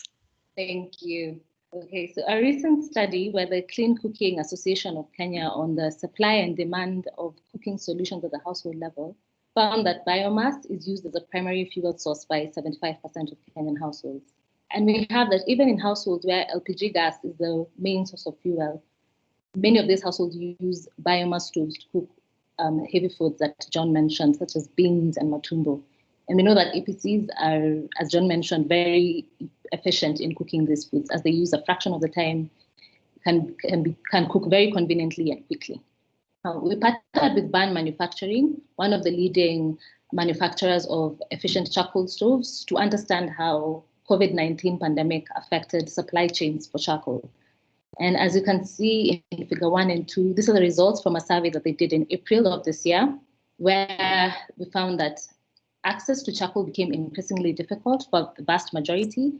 Thank you. Okay, so a recent study by the Clean Cooking Association of Kenya on the supply and demand of cooking solutions at the household level found that biomass is used as a primary fuel source by 75% of Kenyan households. And we have that even in households where LPG gas is the main source of fuel, many of these households use biomass stoves to cook heavy foods that John mentioned, such as beans and matumbo. And we know that EPCs are, as John mentioned, very efficient in cooking these foods, as they use a fraction of the time, can cook very conveniently and quickly. We partnered with Ban Manufacturing, one of the leading manufacturers of efficient charcoal stoves, to understand how COVID-19 pandemic affected supply chains for charcoal. And as you can see in figure 1 and 2, these are the results from a survey that they did in April of this year, where we found that access to charcoal became increasingly difficult for the vast majority,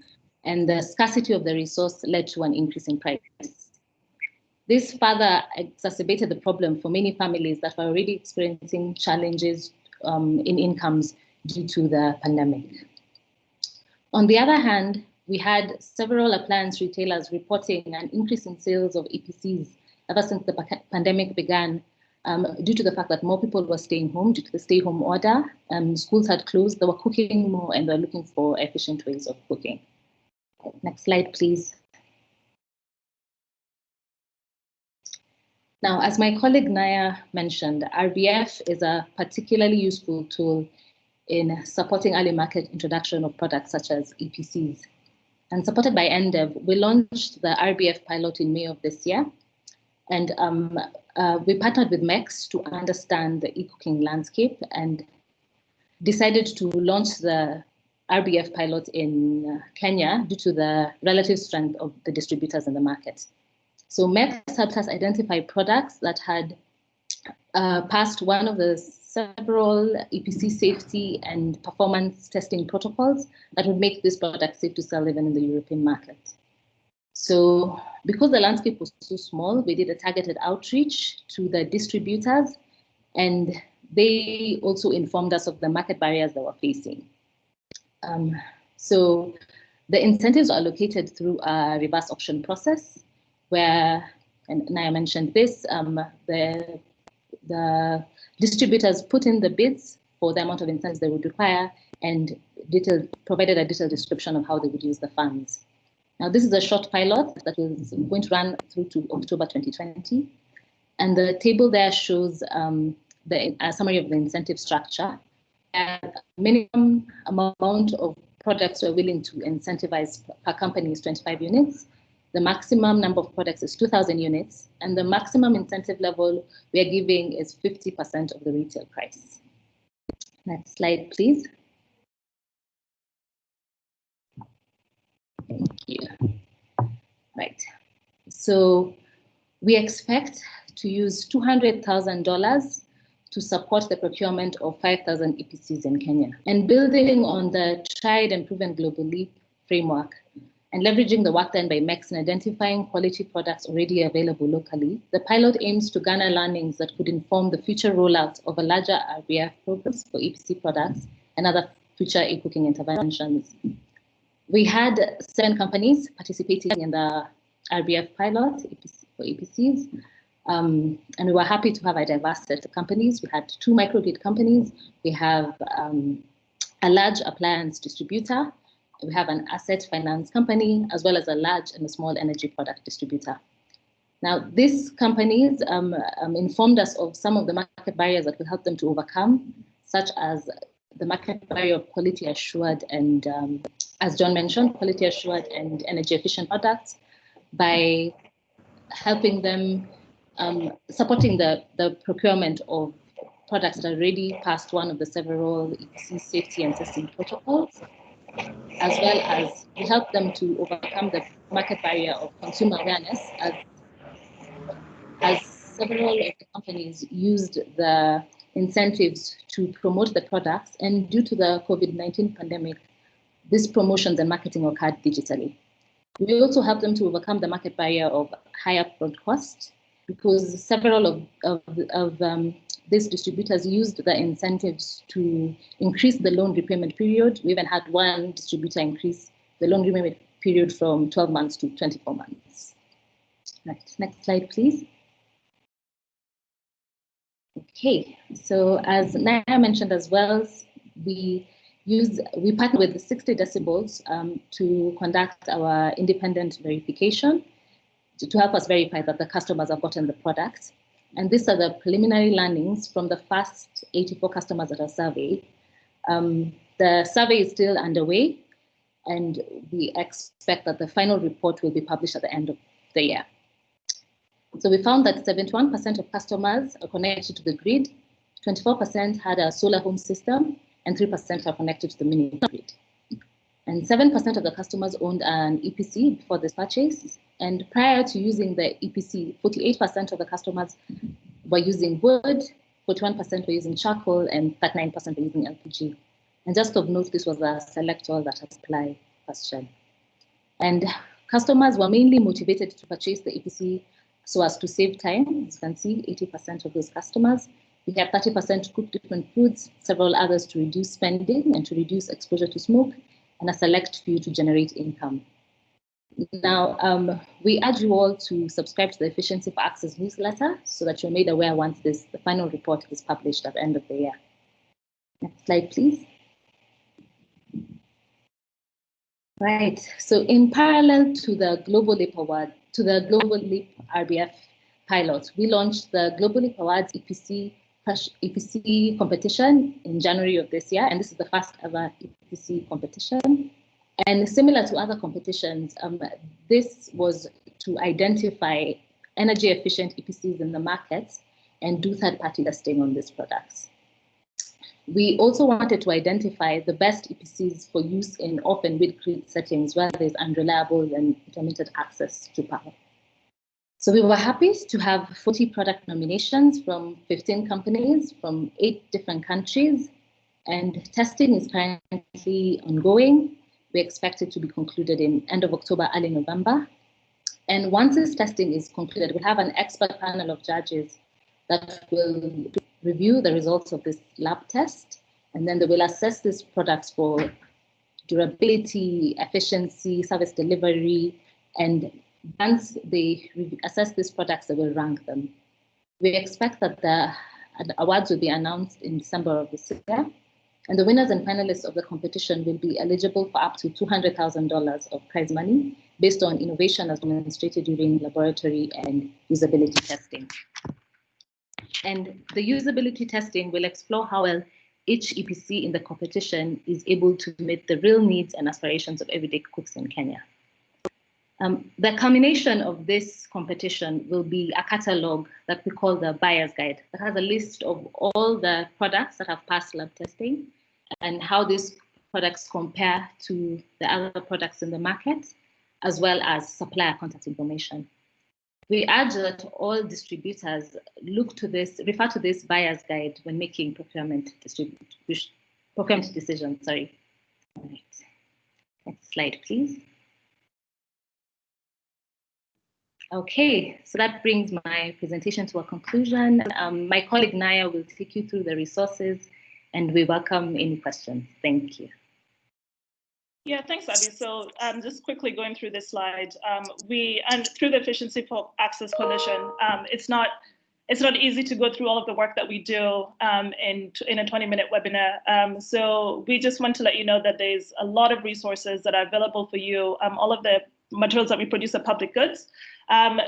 and the scarcity of the resource led to an increase in price. This further exacerbated the problem for many families that were already experiencing challenges in incomes due to the pandemic. On the other hand, we had several appliance retailers reporting an increase in sales of EPCs ever since the pandemic began, due to the fact that more people were staying home due to the stay-home order. Schools had closed, they were cooking more, and they're looking for efficient ways of cooking. Next slide, please. Now, as my colleague Naya mentioned, RBF is a particularly useful tool in supporting early market introduction of products such as EPCs. And supported by EnDev, we launched the RBF pilot in May of this year. And we partnered with MEX to understand the eCooking landscape and decided to launch the RBF pilot in Kenya due to the relative strength of the distributors in the market. So MEX helped us identify products that had passed one of the several EPC safety and performance testing protocols that would make this product safe to sell even in the European market. So because the landscape was so small, we did a targeted outreach to the distributors, and they also informed us of the market barriers they were facing. So the incentives are allocated through a reverse auction process where, and Naya mentioned this, the distributors put in the bids for the amount of incentives they would require and provided a detailed description of how they would use the funds. Now, this is a short pilot that is going to run through to October 2020. And the table there shows a summary of the incentive structure. And minimum amount of products we're willing to incentivize per company is 25 units. The maximum number of products is 2,000 units, and the maximum incentive level we are giving is 50% of the retail price. Next slide, please. Thank you. Right. So we expect to use $200,000 to support the procurement of 5,000 EPCs in Kenya. And building on the tried and proven Global Leap framework, and leveraging the work done by MEX in identifying quality products already available locally, the pilot aims to garner learnings that could inform the future rollout of a larger RBF program for EPC products and other future eCooking interventions. We had 7 companies participating in the RBF pilot for EPCs, and we were happy to have a diverse set of companies. We had 2 microgrid companies. We have a large appliance distributor. We have an asset finance company, as well as a large and a small energy product distributor. Now, these companies informed us of some of the market barriers that will help them to overcome, such as the market barrier of quality assured and, as John mentioned, quality assured and energy efficient products, by helping them, supporting the procurement of products that are already past one of the several EPC safety and testing protocols, as well as we help them to overcome the market barrier of consumer awareness, as several of the companies used the incentives to promote the products, and due to the COVID-19 pandemic, these promotions and marketing occurred digitally. We also help them to overcome the market barrier of high upfront costs, because several of these distributors used the incentives to increase the loan repayment period. We even had one distributor increase the loan repayment period from 12 months to 24 months. Right. Next slide, please. Okay, so as Naya mentioned as well, we partner with 60 decibels to conduct our independent verification to help us verify that the customers have gotten the products. And these are the preliminary learnings from the first 84 customers that are surveyed. The survey is still underway, and we expect that the final report will be published at the end of the year. So we found that 71% of customers are connected to the grid, 24% had a solar home system, and 3% are connected to the mini grid. And 7% of the customers owned an EPC before this purchase. And prior to using the EPC, 48% of the customers were using wood, 41% were using charcoal, and 39% were using LPG. And just of note, this was a select all that apply question. And customers were mainly motivated to purchase the EPC so as to save time. As you can see, 80% of those customers. We have 30% to cook different foods, several others to reduce spending and to reduce exposure to smoke, and a select few to generate income. Now, we urge you all to subscribe to the Efficiency for Access newsletter so that you're made aware once the final report is published at the end of the year. Next slide, please. Right, so in parallel to the Global Leap Award, to the Global Leap RBF pilot, we launched the Global Leap Awards EPC competition in January of this year, and this is the first ever EPC competition. And similar to other competitions, this was to identify energy efficient EPCs in the market and do third-party testing on these products. We also wanted to identify the best EPCs for use in off and mid-grid settings where there's unreliable and intermittent access to power. So we were happy to have 40 product nominations from 15 companies from 8 different countries, and testing is currently ongoing. We expect it to be concluded in end of October, early November. And once this testing is concluded, we'll have an expert panel of judges that will review the results of this lab test, and then they will assess these products for durability, efficiency, service delivery, and once they assess these products, they will rank them. We expect that the awards will be announced in December of this year, and the winners and finalists of the competition will be eligible for up to $200,000 of prize money based on innovation as demonstrated during laboratory and usability testing. And the usability testing will explore how well each EPC in the competition is able to meet the real needs and aspirations of everyday cooks in Kenya. The culmination of this competition will be a catalog that we call the buyer's guide that has a list of all the products that have passed lab testing and how these products compare to the other products in the market, as well as supplier contact information. We urge that all distributors refer to this buyer's guide when making procurement decisions. Sorry. All right. Next slide, please. Okay, so that brings my presentation to a conclusion. My colleague Naya will take you through the resources, and we welcome any questions. Thank you. Yeah, thanks, Abby. So just quickly going through this slide, and through the Efficiency for Access Coalition, it's not easy to go through all of the work that we do in a 20-minute webinar. So we just want to let you know that there's a lot of resources that are available for you. All of the materials that we produce are public goods.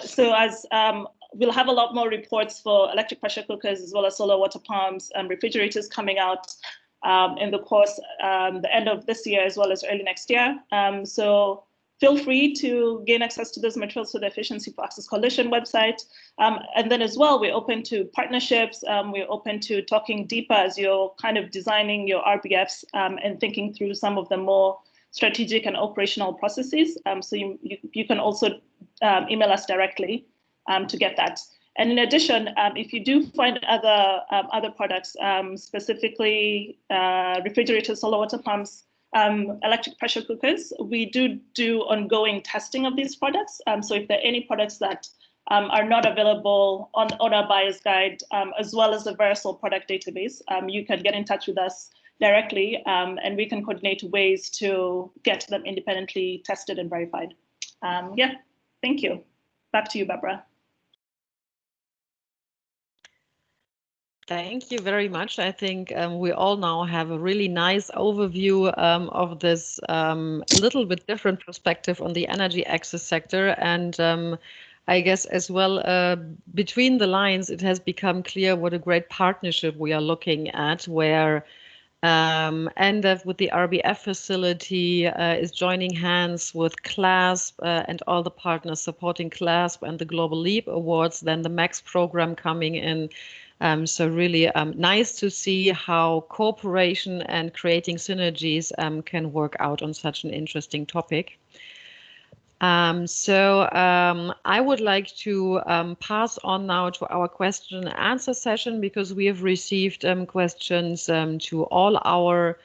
So as we'll have a lot more reports for electric pressure cookers as well as solar water pumps and refrigerators coming out in the course the end of this year as well as early next year. So feel free to gain access to those materials through the Efficiency for Access Coalition website. And then as well, we're open to partnerships. We're open to talking deeper as you're kind of designing your RBFs and thinking through some of the more strategic and operational processes. So you can also email us directly to get that. And in addition, if you do find other products, specifically refrigerators, solar water pumps, electric pressure cookers, we do ongoing testing of these products. So if there are any products that are not available on our buyer's guide, as well as the Verisol product database, you can get in touch with us directly, and we can coordinate ways to get them independently tested and verified. Yeah, thank you. Back to you, Barbara. Thank you very much. I think we all now have a really nice overview of this little bit different perspective on the energy access sector. And I guess as well, between the lines, it has become clear what a great partnership we are looking at, where EnDev with the RBF facility is joining hands with CLASP and all the partners supporting CLASP and the Global Leap Awards, then the MAX program coming in So really nice to see how cooperation and creating synergies can work out on such an interesting topic. I would like to pass on now to our question and answer session, because we have received questions to all our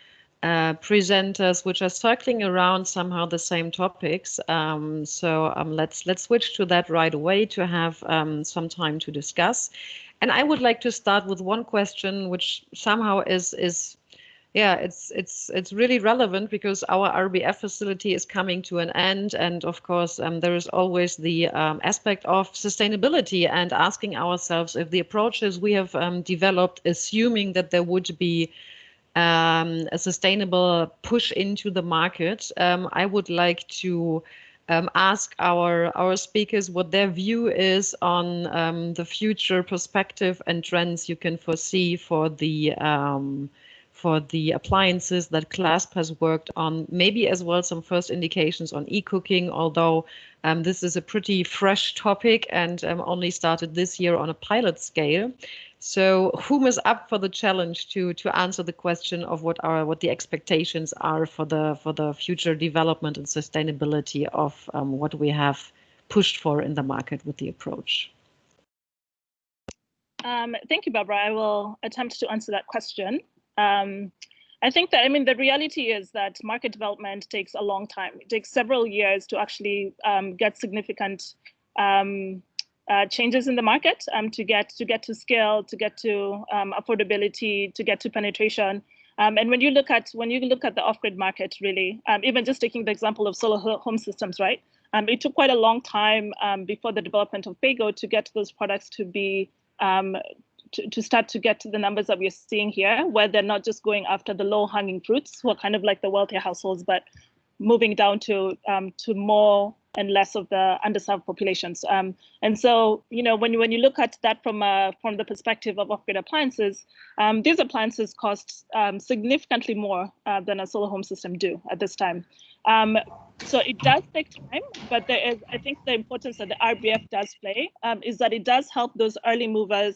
presenters, which are circling around somehow the same topics. Let's switch to that right away to have some time to discuss. And I would like to start with one question, which somehow is yeah, it's really relevant, because our RBF facility is coming to an end, and of course there is always the aspect of sustainability, and asking ourselves if the approaches we have developed, assuming that there would be a sustainable push into the market. I would like to ask our speakers what their view is on the future perspective and trends you can foresee for the appliances that CLASP has worked on, maybe as well some first indications on eCooking, although this is a pretty fresh topic and only started this year on a pilot scale. So whom is up for the challenge to answer the question of what the expectations are for the future development and sustainability of what we have pushed for in the market with the approach? Thank you, Barbara. I will attempt to answer that question. I think that, the reality is that market development takes a long time. It takes several years to actually get significant changes in the market, to get to scale, to get to affordability, to get to penetration. And when you look at the off-grid market, really, even just taking the example of solar home systems, right? It took quite a long time before the development of PAYGO to get those products to be to start to get to the numbers that we're seeing here, where they're not just going after the low-hanging fruits, who are kind of like the wealthier households, but moving down to more and less of the underserved populations. And so, when you look at that from the perspective of off-grid appliances, these appliances cost significantly more than a solar home system do at this time. So it does take time, but there is, I think, the importance that the RBF does play is that it does help those early mover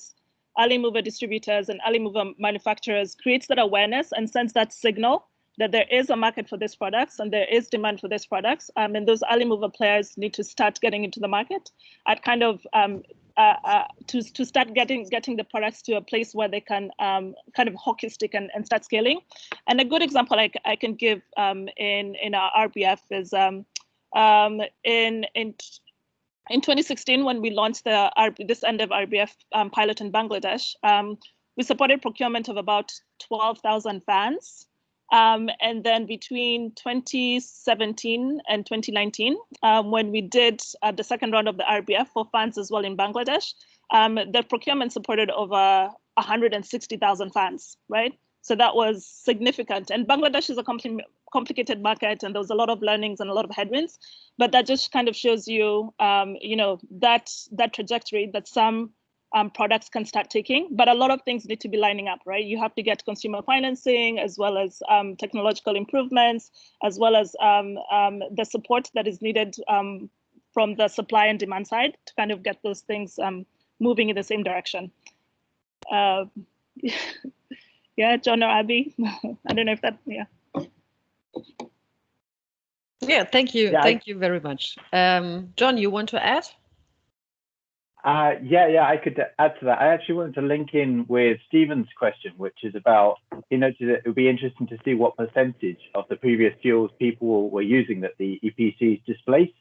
distributors and early mover manufacturers, creates that awareness and sends that signal that there is a market for these products and there is demand for these products. And those early mover players need to start getting into the market at kind of to start getting the products to a place where they can kind of hockey stick and start scaling. And a good example I can give in our RBF is in 2016, when we launched this EnDev RBF pilot in Bangladesh, we supported procurement of about 12,000 fans. And then between 2017 and 2019, when we did the second round of the RBF for fans as well in Bangladesh, the procurement supported over 160,000 fans, right? So that was significant. And Bangladesh is a complicated market, and there was a lot of learnings and a lot of headwinds, but that just kind of shows you, that trajectory that some products can start taking, but a lot of things need to be lining up, right? You have to get consumer financing, as well as technological improvements, as well as the support that is needed from the supply and demand side to kind of get those things moving in the same direction. Yeah, John or Abby, I don't know if that, yeah. Yeah, thank you. Thank you very much. John, you want to add? Yeah, I could add to that. I actually wanted to link in with Stephen's question, which is about, he noted that it would be interesting to see what percentage of the previous fuels people were using that the EPCs displaced.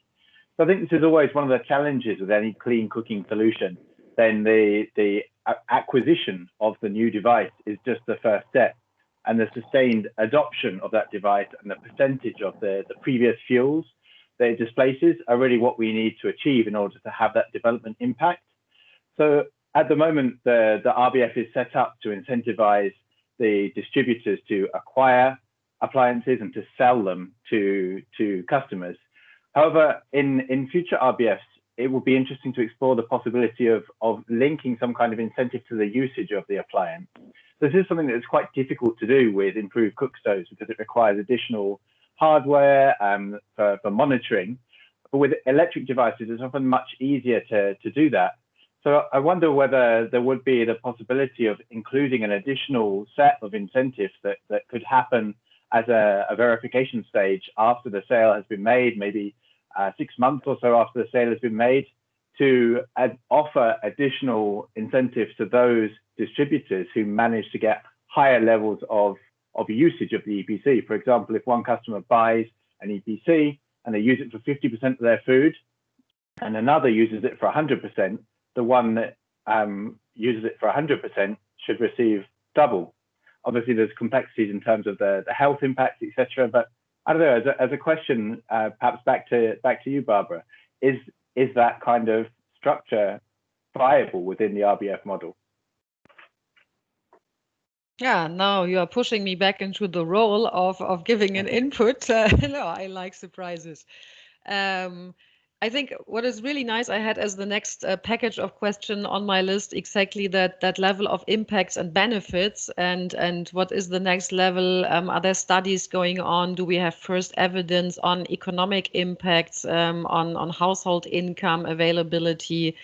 So I think this is always one of the challenges with any clean cooking solution. Then the acquisition of the new device is just the first step, and the sustained adoption of that device and the percentage of the previous fuels that it displaces are really what we need to achieve in order to have that development impact. So at the moment, the RBF is set up to incentivize the distributors to acquire appliances and to sell them to customers. However, in future RBFs, it will be interesting to explore the possibility of linking some kind of incentive to the usage of the appliance. This is something that is quite difficult to do with improved cook stoves because it requires additional hardware for monitoring. But with electric devices, it's often much easier to do that. So I wonder whether there would be the possibility of including an additional set of incentives that could happen as a verification stage after the sale has been made, maybe 6 months or so after the sale has been made, to offer additional incentives to those distributors who manage to get higher levels of usage of the EPC. For example, if one customer buys an EPC and they use it for 50% of their food, and another uses it for 100%, the one that uses it for 100% should receive double. Obviously, there's complexities in terms of the health impacts, etc. But I don't know. As a question, perhaps back to you, Barbara, is that kind of structure viable within the RBF model? Yeah, now you are pushing me back into the role of giving an input. No, I like surprises. I think what is really nice, I had as the next package of question on my list exactly that level of impacts and benefits, and what is the next level? Are there studies going on? Do we have first evidence on economic impacts, on household income, availability,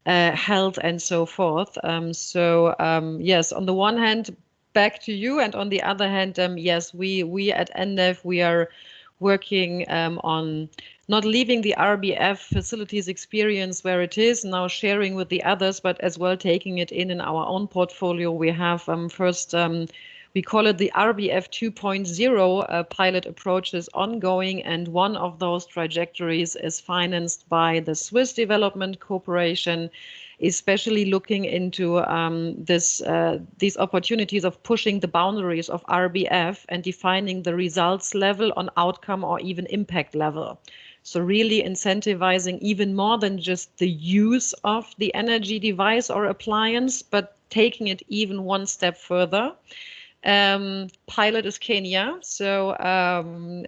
health, and so forth? Yes, on the one hand, back to you, and on the other hand, yes, we at EnDev, we are working on not leaving the RBF facilities experience where it is, now sharing with the others, but as well taking it in our own portfolio. We have first, we call it the RBF 2.0 pilot approaches ongoing, and one of those trajectories is financed by the Swiss Development Corporation, especially looking into these opportunities of pushing the boundaries of RBF and defining the results level on outcome or even impact level. So really incentivizing even more than just the use of the energy device or appliance, but taking it even one step further. Pilot is Kenya, so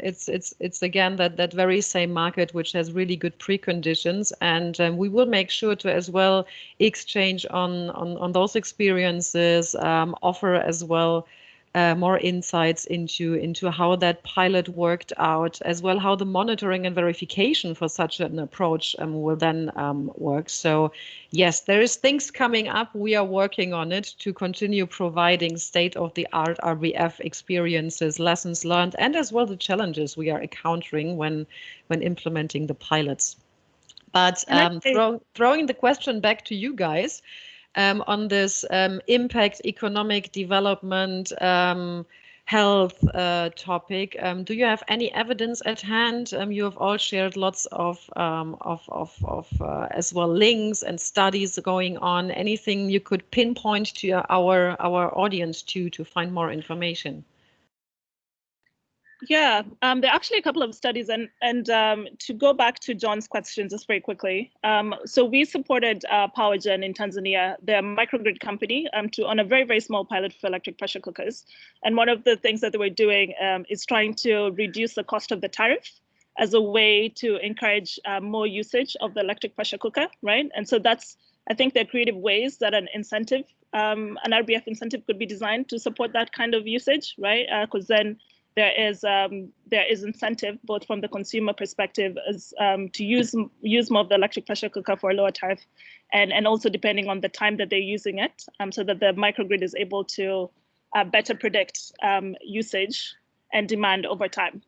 it's again that very same market which has really good preconditions, and we will make sure to as well exchange on those experiences, offer as well more insights into how that pilot worked out, as well how the monitoring and verification for such an approach will then work. So yes, there is things coming up. We are working on it to continue providing state-of-the-art RBF experiences, lessons learned, and as well the challenges we are encountering when implementing the pilots. But throwing the question back to you guys, on this impact, economic development, health topic. Do you have any evidence at hand? You have all shared lots of as well links and studies going on. Anything you could pinpoint to our audience to find more information? Yeah, there are actually a couple of studies, and to go back to John's question just very quickly. So we supported PowerGen in Tanzania, their microgrid company, on a very, very small pilot for electric pressure cookers. And one of the things that they were doing is trying to reduce the cost of the tariff as a way to encourage more usage of the electric pressure cooker, right? And so that's, I think there are creative ways that an incentive, an RBF incentive could be designed to support that kind of usage, right? Because then there is incentive both from the consumer perspective as to use more of the electric pressure cooker for a lower tariff, and also depending on the time that they're using it, so that the microgrid is able to better predict usage and demand over time.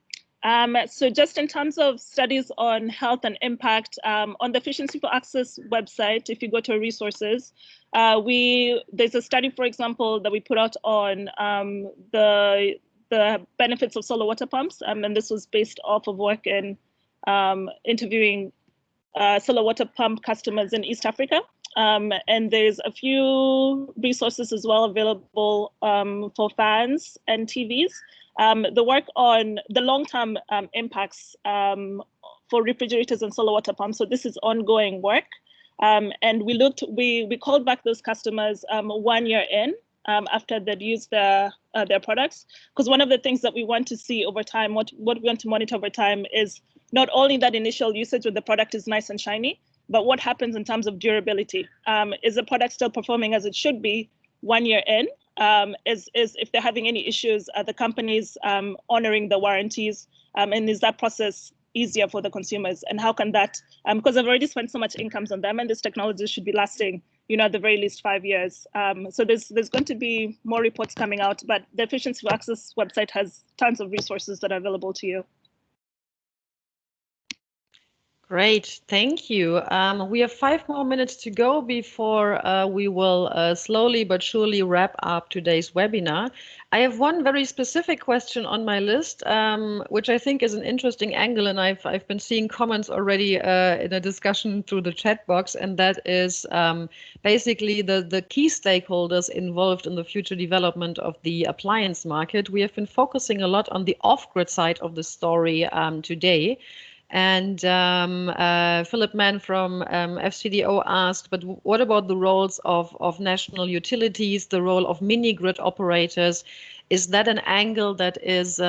So just in terms of studies on health and impact, on the Efficiency for Access website, if you go to resources, there's a study, for example, that we put out on the benefits of solar water pumps, and this was based off of work in interviewing solar water pump customers in East Africa. And there's a few resources as well available for fans and TVs. The work on the long-term impacts for refrigerators and solar water pumps. So this is ongoing work. And we called back those customers 1 year in, after they'd used their products, because one of the things that we want to see over time, what we want to monitor over time, is not only that initial usage when the product is nice and shiny, but what happens in terms of durability. Is the product still performing as it should be 1 year in? Is if they're having any issues, are the companies honoring the warranties, and is that process easier for the consumers, and how can that, because I've already spent so much incomes on them, and this technology should be lasting, at the very least 5 years. So there's going to be more reports coming out, but the Efficiency for Access website has tons of resources that are available to you. Great, thank you. We have 5 more minutes to go before we will slowly but surely wrap up today's webinar. I have one very specific question on my list, which I think is an interesting angle, and I've been seeing comments already in a discussion through the chat box, and that is basically the key stakeholders involved in the future development of the appliance market. We have been focusing a lot on the off-grid side of the story today. And Philip Mann from FCDO asked, but what about the roles of national utilities, the role of mini-grid operators? Is that an angle that is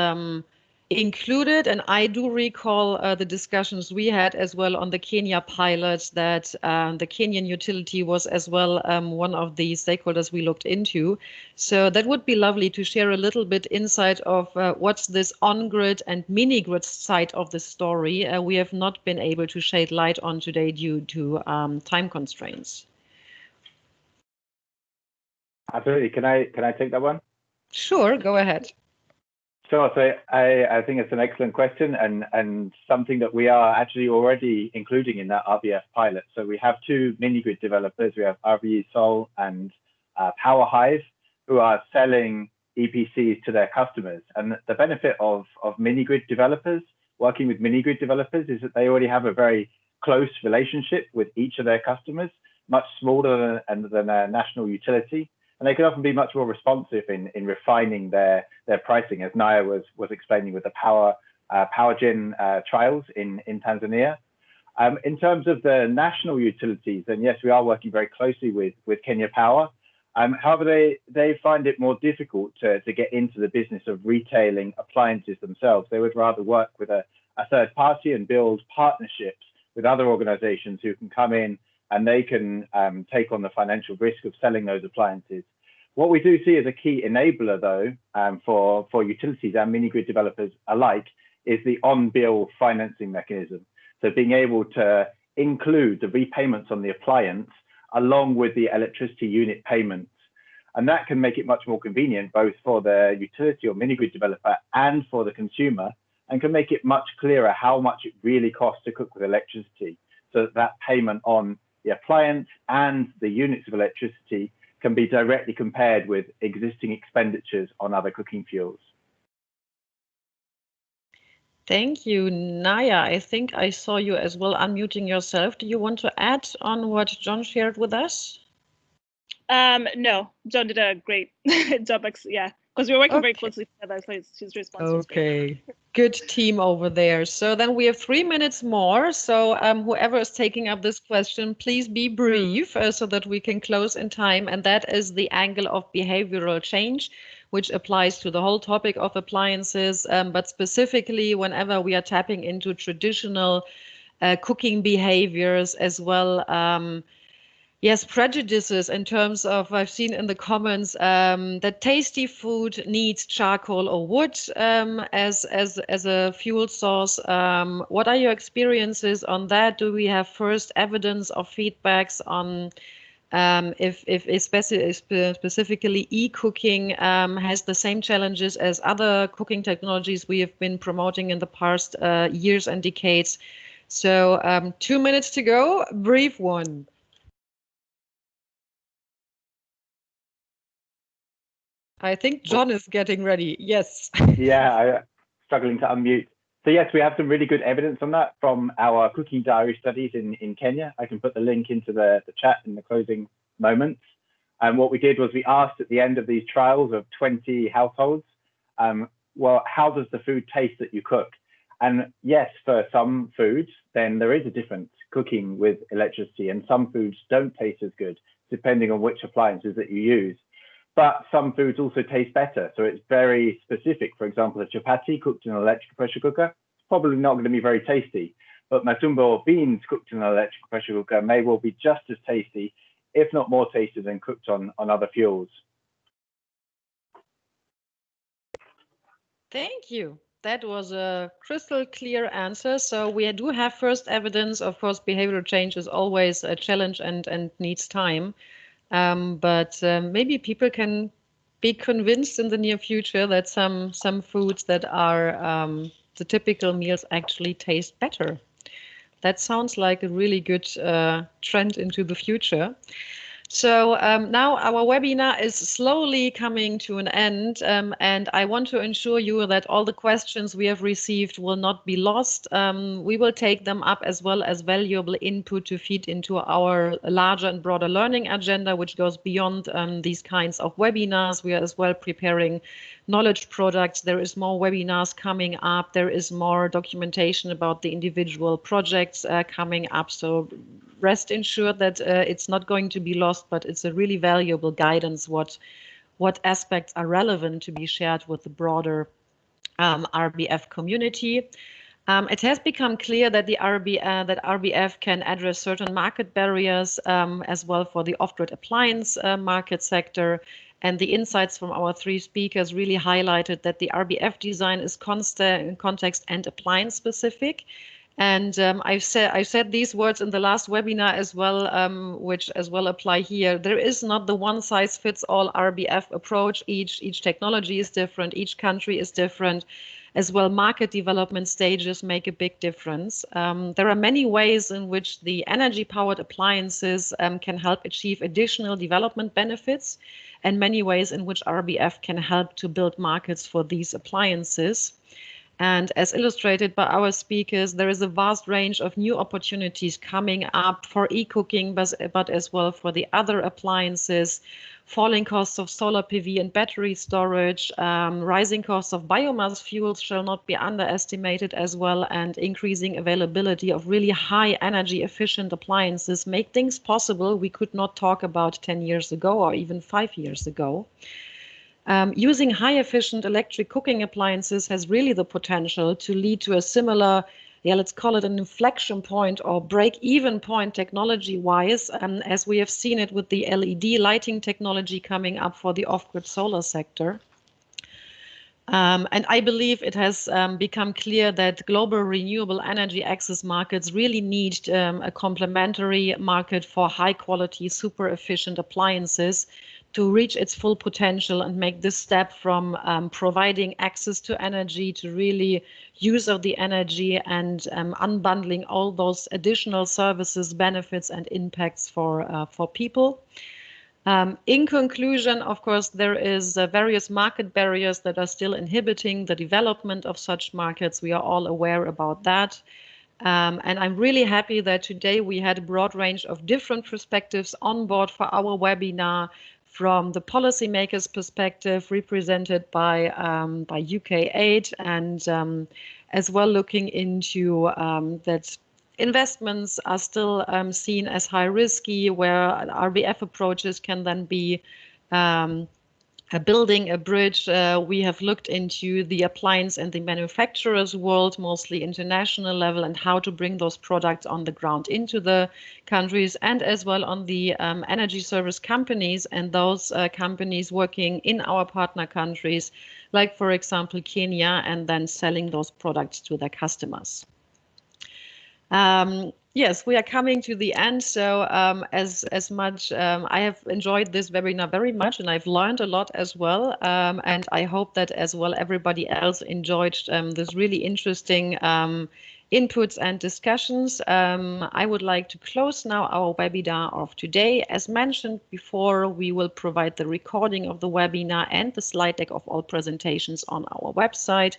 included? And I do recall the discussions we had as well on the Kenya pilot, that the Kenyan utility was as well one of the stakeholders we looked into. So that would be lovely to share a little bit insight of what's this on-grid and mini-grid side of the story we have not been able to shed light on today due to time constraints. Absolutely. Can I take that one? Sure, go ahead. Sure. So I think it's an excellent question, and something that we are actually already including in that RBF pilot. So we have 2 mini-grid developers. We have RBE Sol and Power Hive, who are selling EPCs to their customers. And the benefit of mini-grid developers, working with mini-grid developers, is that they already have a very close relationship with each of their customers, much smaller than a national utility. And they can often be much more responsive in refining their pricing, as Naya was explaining with the power gen trials in Tanzania. In terms of the national utilities, then yes, we are working very closely with Kenya Power. However, they find it more difficult to get into the business of retailing appliances themselves. They would rather work with a third party and build partnerships with other organizations who can come in and they can take on the financial risk of selling those appliances. What we do see as a key enabler, though, for utilities and mini-grid developers alike, is the on-bill financing mechanism. So being able to include the repayments on the appliance along with the electricity unit payments. And that can make it much more convenient, both for the utility or mini-grid developer and for the consumer, and can make it much clearer how much it really costs to cook with electricity, so that payment on the appliance and the units of electricity can be directly compared with existing expenditures on other cooking fuels. Thank you, Naya. I think I saw you as well unmuting yourself. Do you want to add on what John shared with us? No, John did a great job. Yeah, because we're working very closely together, so his response was great. Good team over there. So then we have 3 minutes more. So whoever is taking up this question, please be brief so that we can close in time. And that is the angle of behavioral change, which applies to the whole topic of appliances, but specifically whenever we are tapping into traditional cooking behaviors as well. Yes, prejudices in terms of, I've seen in the comments that tasty food needs charcoal or wood as a fuel source. What are your experiences on that? Do we have first evidence or feedbacks on if specifically eCooking has the same challenges as other cooking technologies we have been promoting in the past years and decades? So 2 minutes to go, brief one. I think John is getting ready. Yes. Yeah, I'm struggling to unmute. So yes, we have some really good evidence on that from our cooking diary studies in Kenya. I can put the link into the chat in the closing moments. And what we did was we asked at the end of these trials of 20 households, well, how does the food taste that you cook? And yes, for some foods, then there is a difference cooking with electricity, and some foods don't taste as good, depending on which appliances that you use. But some foods also taste better. So it's very specific. For example, a chapati cooked in an electric pressure cooker, it's probably not going to be very tasty. But matumbo or beans cooked in an electric pressure cooker may well be just as tasty, if not more tasty than cooked on other fuels. Thank you. that was a crystal clear answer. So we do have first evidence. Of course, behavioral change is always a challenge and needs time. But maybe people can be convinced in the near future that some foods that are the typical meals actually taste better. That sounds like a really good trend into the future. So now our webinar is slowly coming to an end, and I want to ensure you that all the questions we have received will not be lost. We will take them up as well as valuable input to feed into our larger and broader learning agenda, which goes beyond these kinds of webinars. We are as well preparing knowledge products. There is more webinars coming up. There is more documentation about the individual projects coming up. So rest assured that it's not going to be lost, but it's a really valuable guidance what aspects are relevant to be shared with the broader RBF community. It has become clear that that RBF can address certain market barriers as well for the off-grid appliance market sector. And the insights from our three speakers really highlighted that the RBF design is context and appliance specific. And I've said these words in the last webinar as well, which as well apply here. There is not the one-size-fits-all RBF approach. Each technology is different. Each country is different. As well, market development stages make a big difference. There are many ways in which the energy-powered appliances can help achieve additional development benefits, and many ways in which RBF can help to build markets for these appliances. And as illustrated by our speakers, there is a vast range of new opportunities coming up for eCooking, but as well for the other appliances, falling costs of solar PV and battery storage, rising costs of biomass fuels shall not be underestimated as well, and increasing availability of really high energy efficient appliances make things possible we could not talk about 10 years ago or even 5 years ago. Using high-efficient electric cooking appliances has really the potential to lead to a similar, let's call it an inflection point or break-even point technology-wise, as we have seen it with the LED lighting technology coming up for the off-grid solar sector. And I believe it has become clear that global renewable energy access markets really need a complementary market for high-quality, super-efficient appliances to reach its full potential and make this step from providing access to energy to really use of the energy and unbundling all those additional services, benefits, and impacts for people. In conclusion, of course, there is various market barriers that are still inhibiting the development of such markets. We are all aware about that. And I'm really happy that today we had a broad range of different perspectives on board for our webinar, from the policymakers' perspective represented by UK8, and as well looking into that investments are still seen as high risky, where RBF approaches can then be building a bridge. We have looked into the appliance and the manufacturers world, mostly international level, and how to bring those products on the ground into the countries, and as well on the energy service companies and those companies working in our partner countries, like, for example, Kenya, and then selling those products to their customers. Yes, we are coming to the end. So as much, I have enjoyed this webinar very much, and I've learned a lot as well. And I hope that as well everybody else enjoyed this really interesting inputs and discussions. I would like to close now our webinar of today. As mentioned before, we will provide the recording of the webinar and the slide deck of all presentations on our website.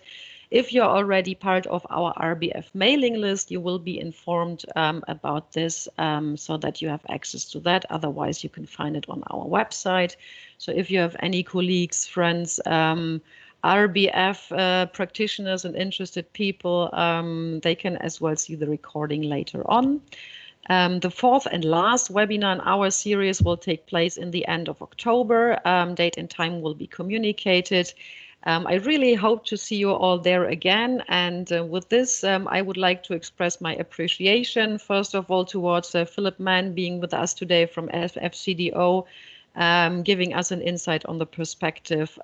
If you're already part of our RBF mailing list, you will be informed about this so that you have access to that. Otherwise, you can find it on our website. So if you have any colleagues, friends, RBF practitioners and interested people, they can as well see the recording later on. The fourth and last webinar in our series will take place in the end of October. Date and time will be communicated. I really hope to see you all there again. And with this, I would like to express my appreciation, first of all, towards Philip Mann being with us today from FCDO, giving us an insight on the perspective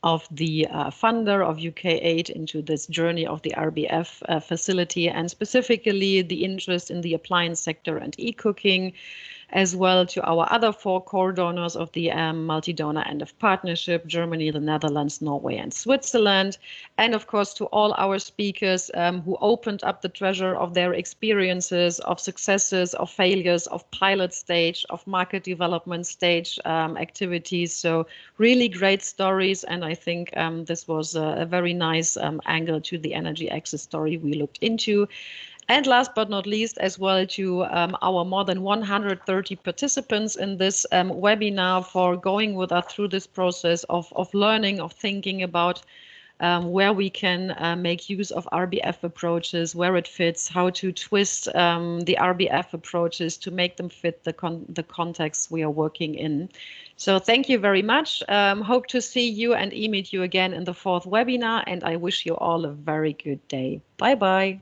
of the funder of UK aid into this journey of the RBF facility, and specifically the interest in the appliance sector and eCooking, as well to our other 4 core donors of the multi-donor EnDev partnership, Germany, the Netherlands, Norway, and Switzerland. And of course, to all our speakers who opened up the treasure of their experiences, of successes, of failures, of pilot stage, of market development stage activities. So really great stories. And I think this was a very nice angle to the energy access story we looked into. And last but not least, as well to our more than 130 participants in this webinar for going with us through this process of learning, of thinking about where we can make use of RBF approaches, where it fits, how to twist the RBF approaches to make them fit the context we are working in. So thank you very much. Hope to see you and meet you again in the 4th webinar, and I wish you all a very good day. Bye-bye.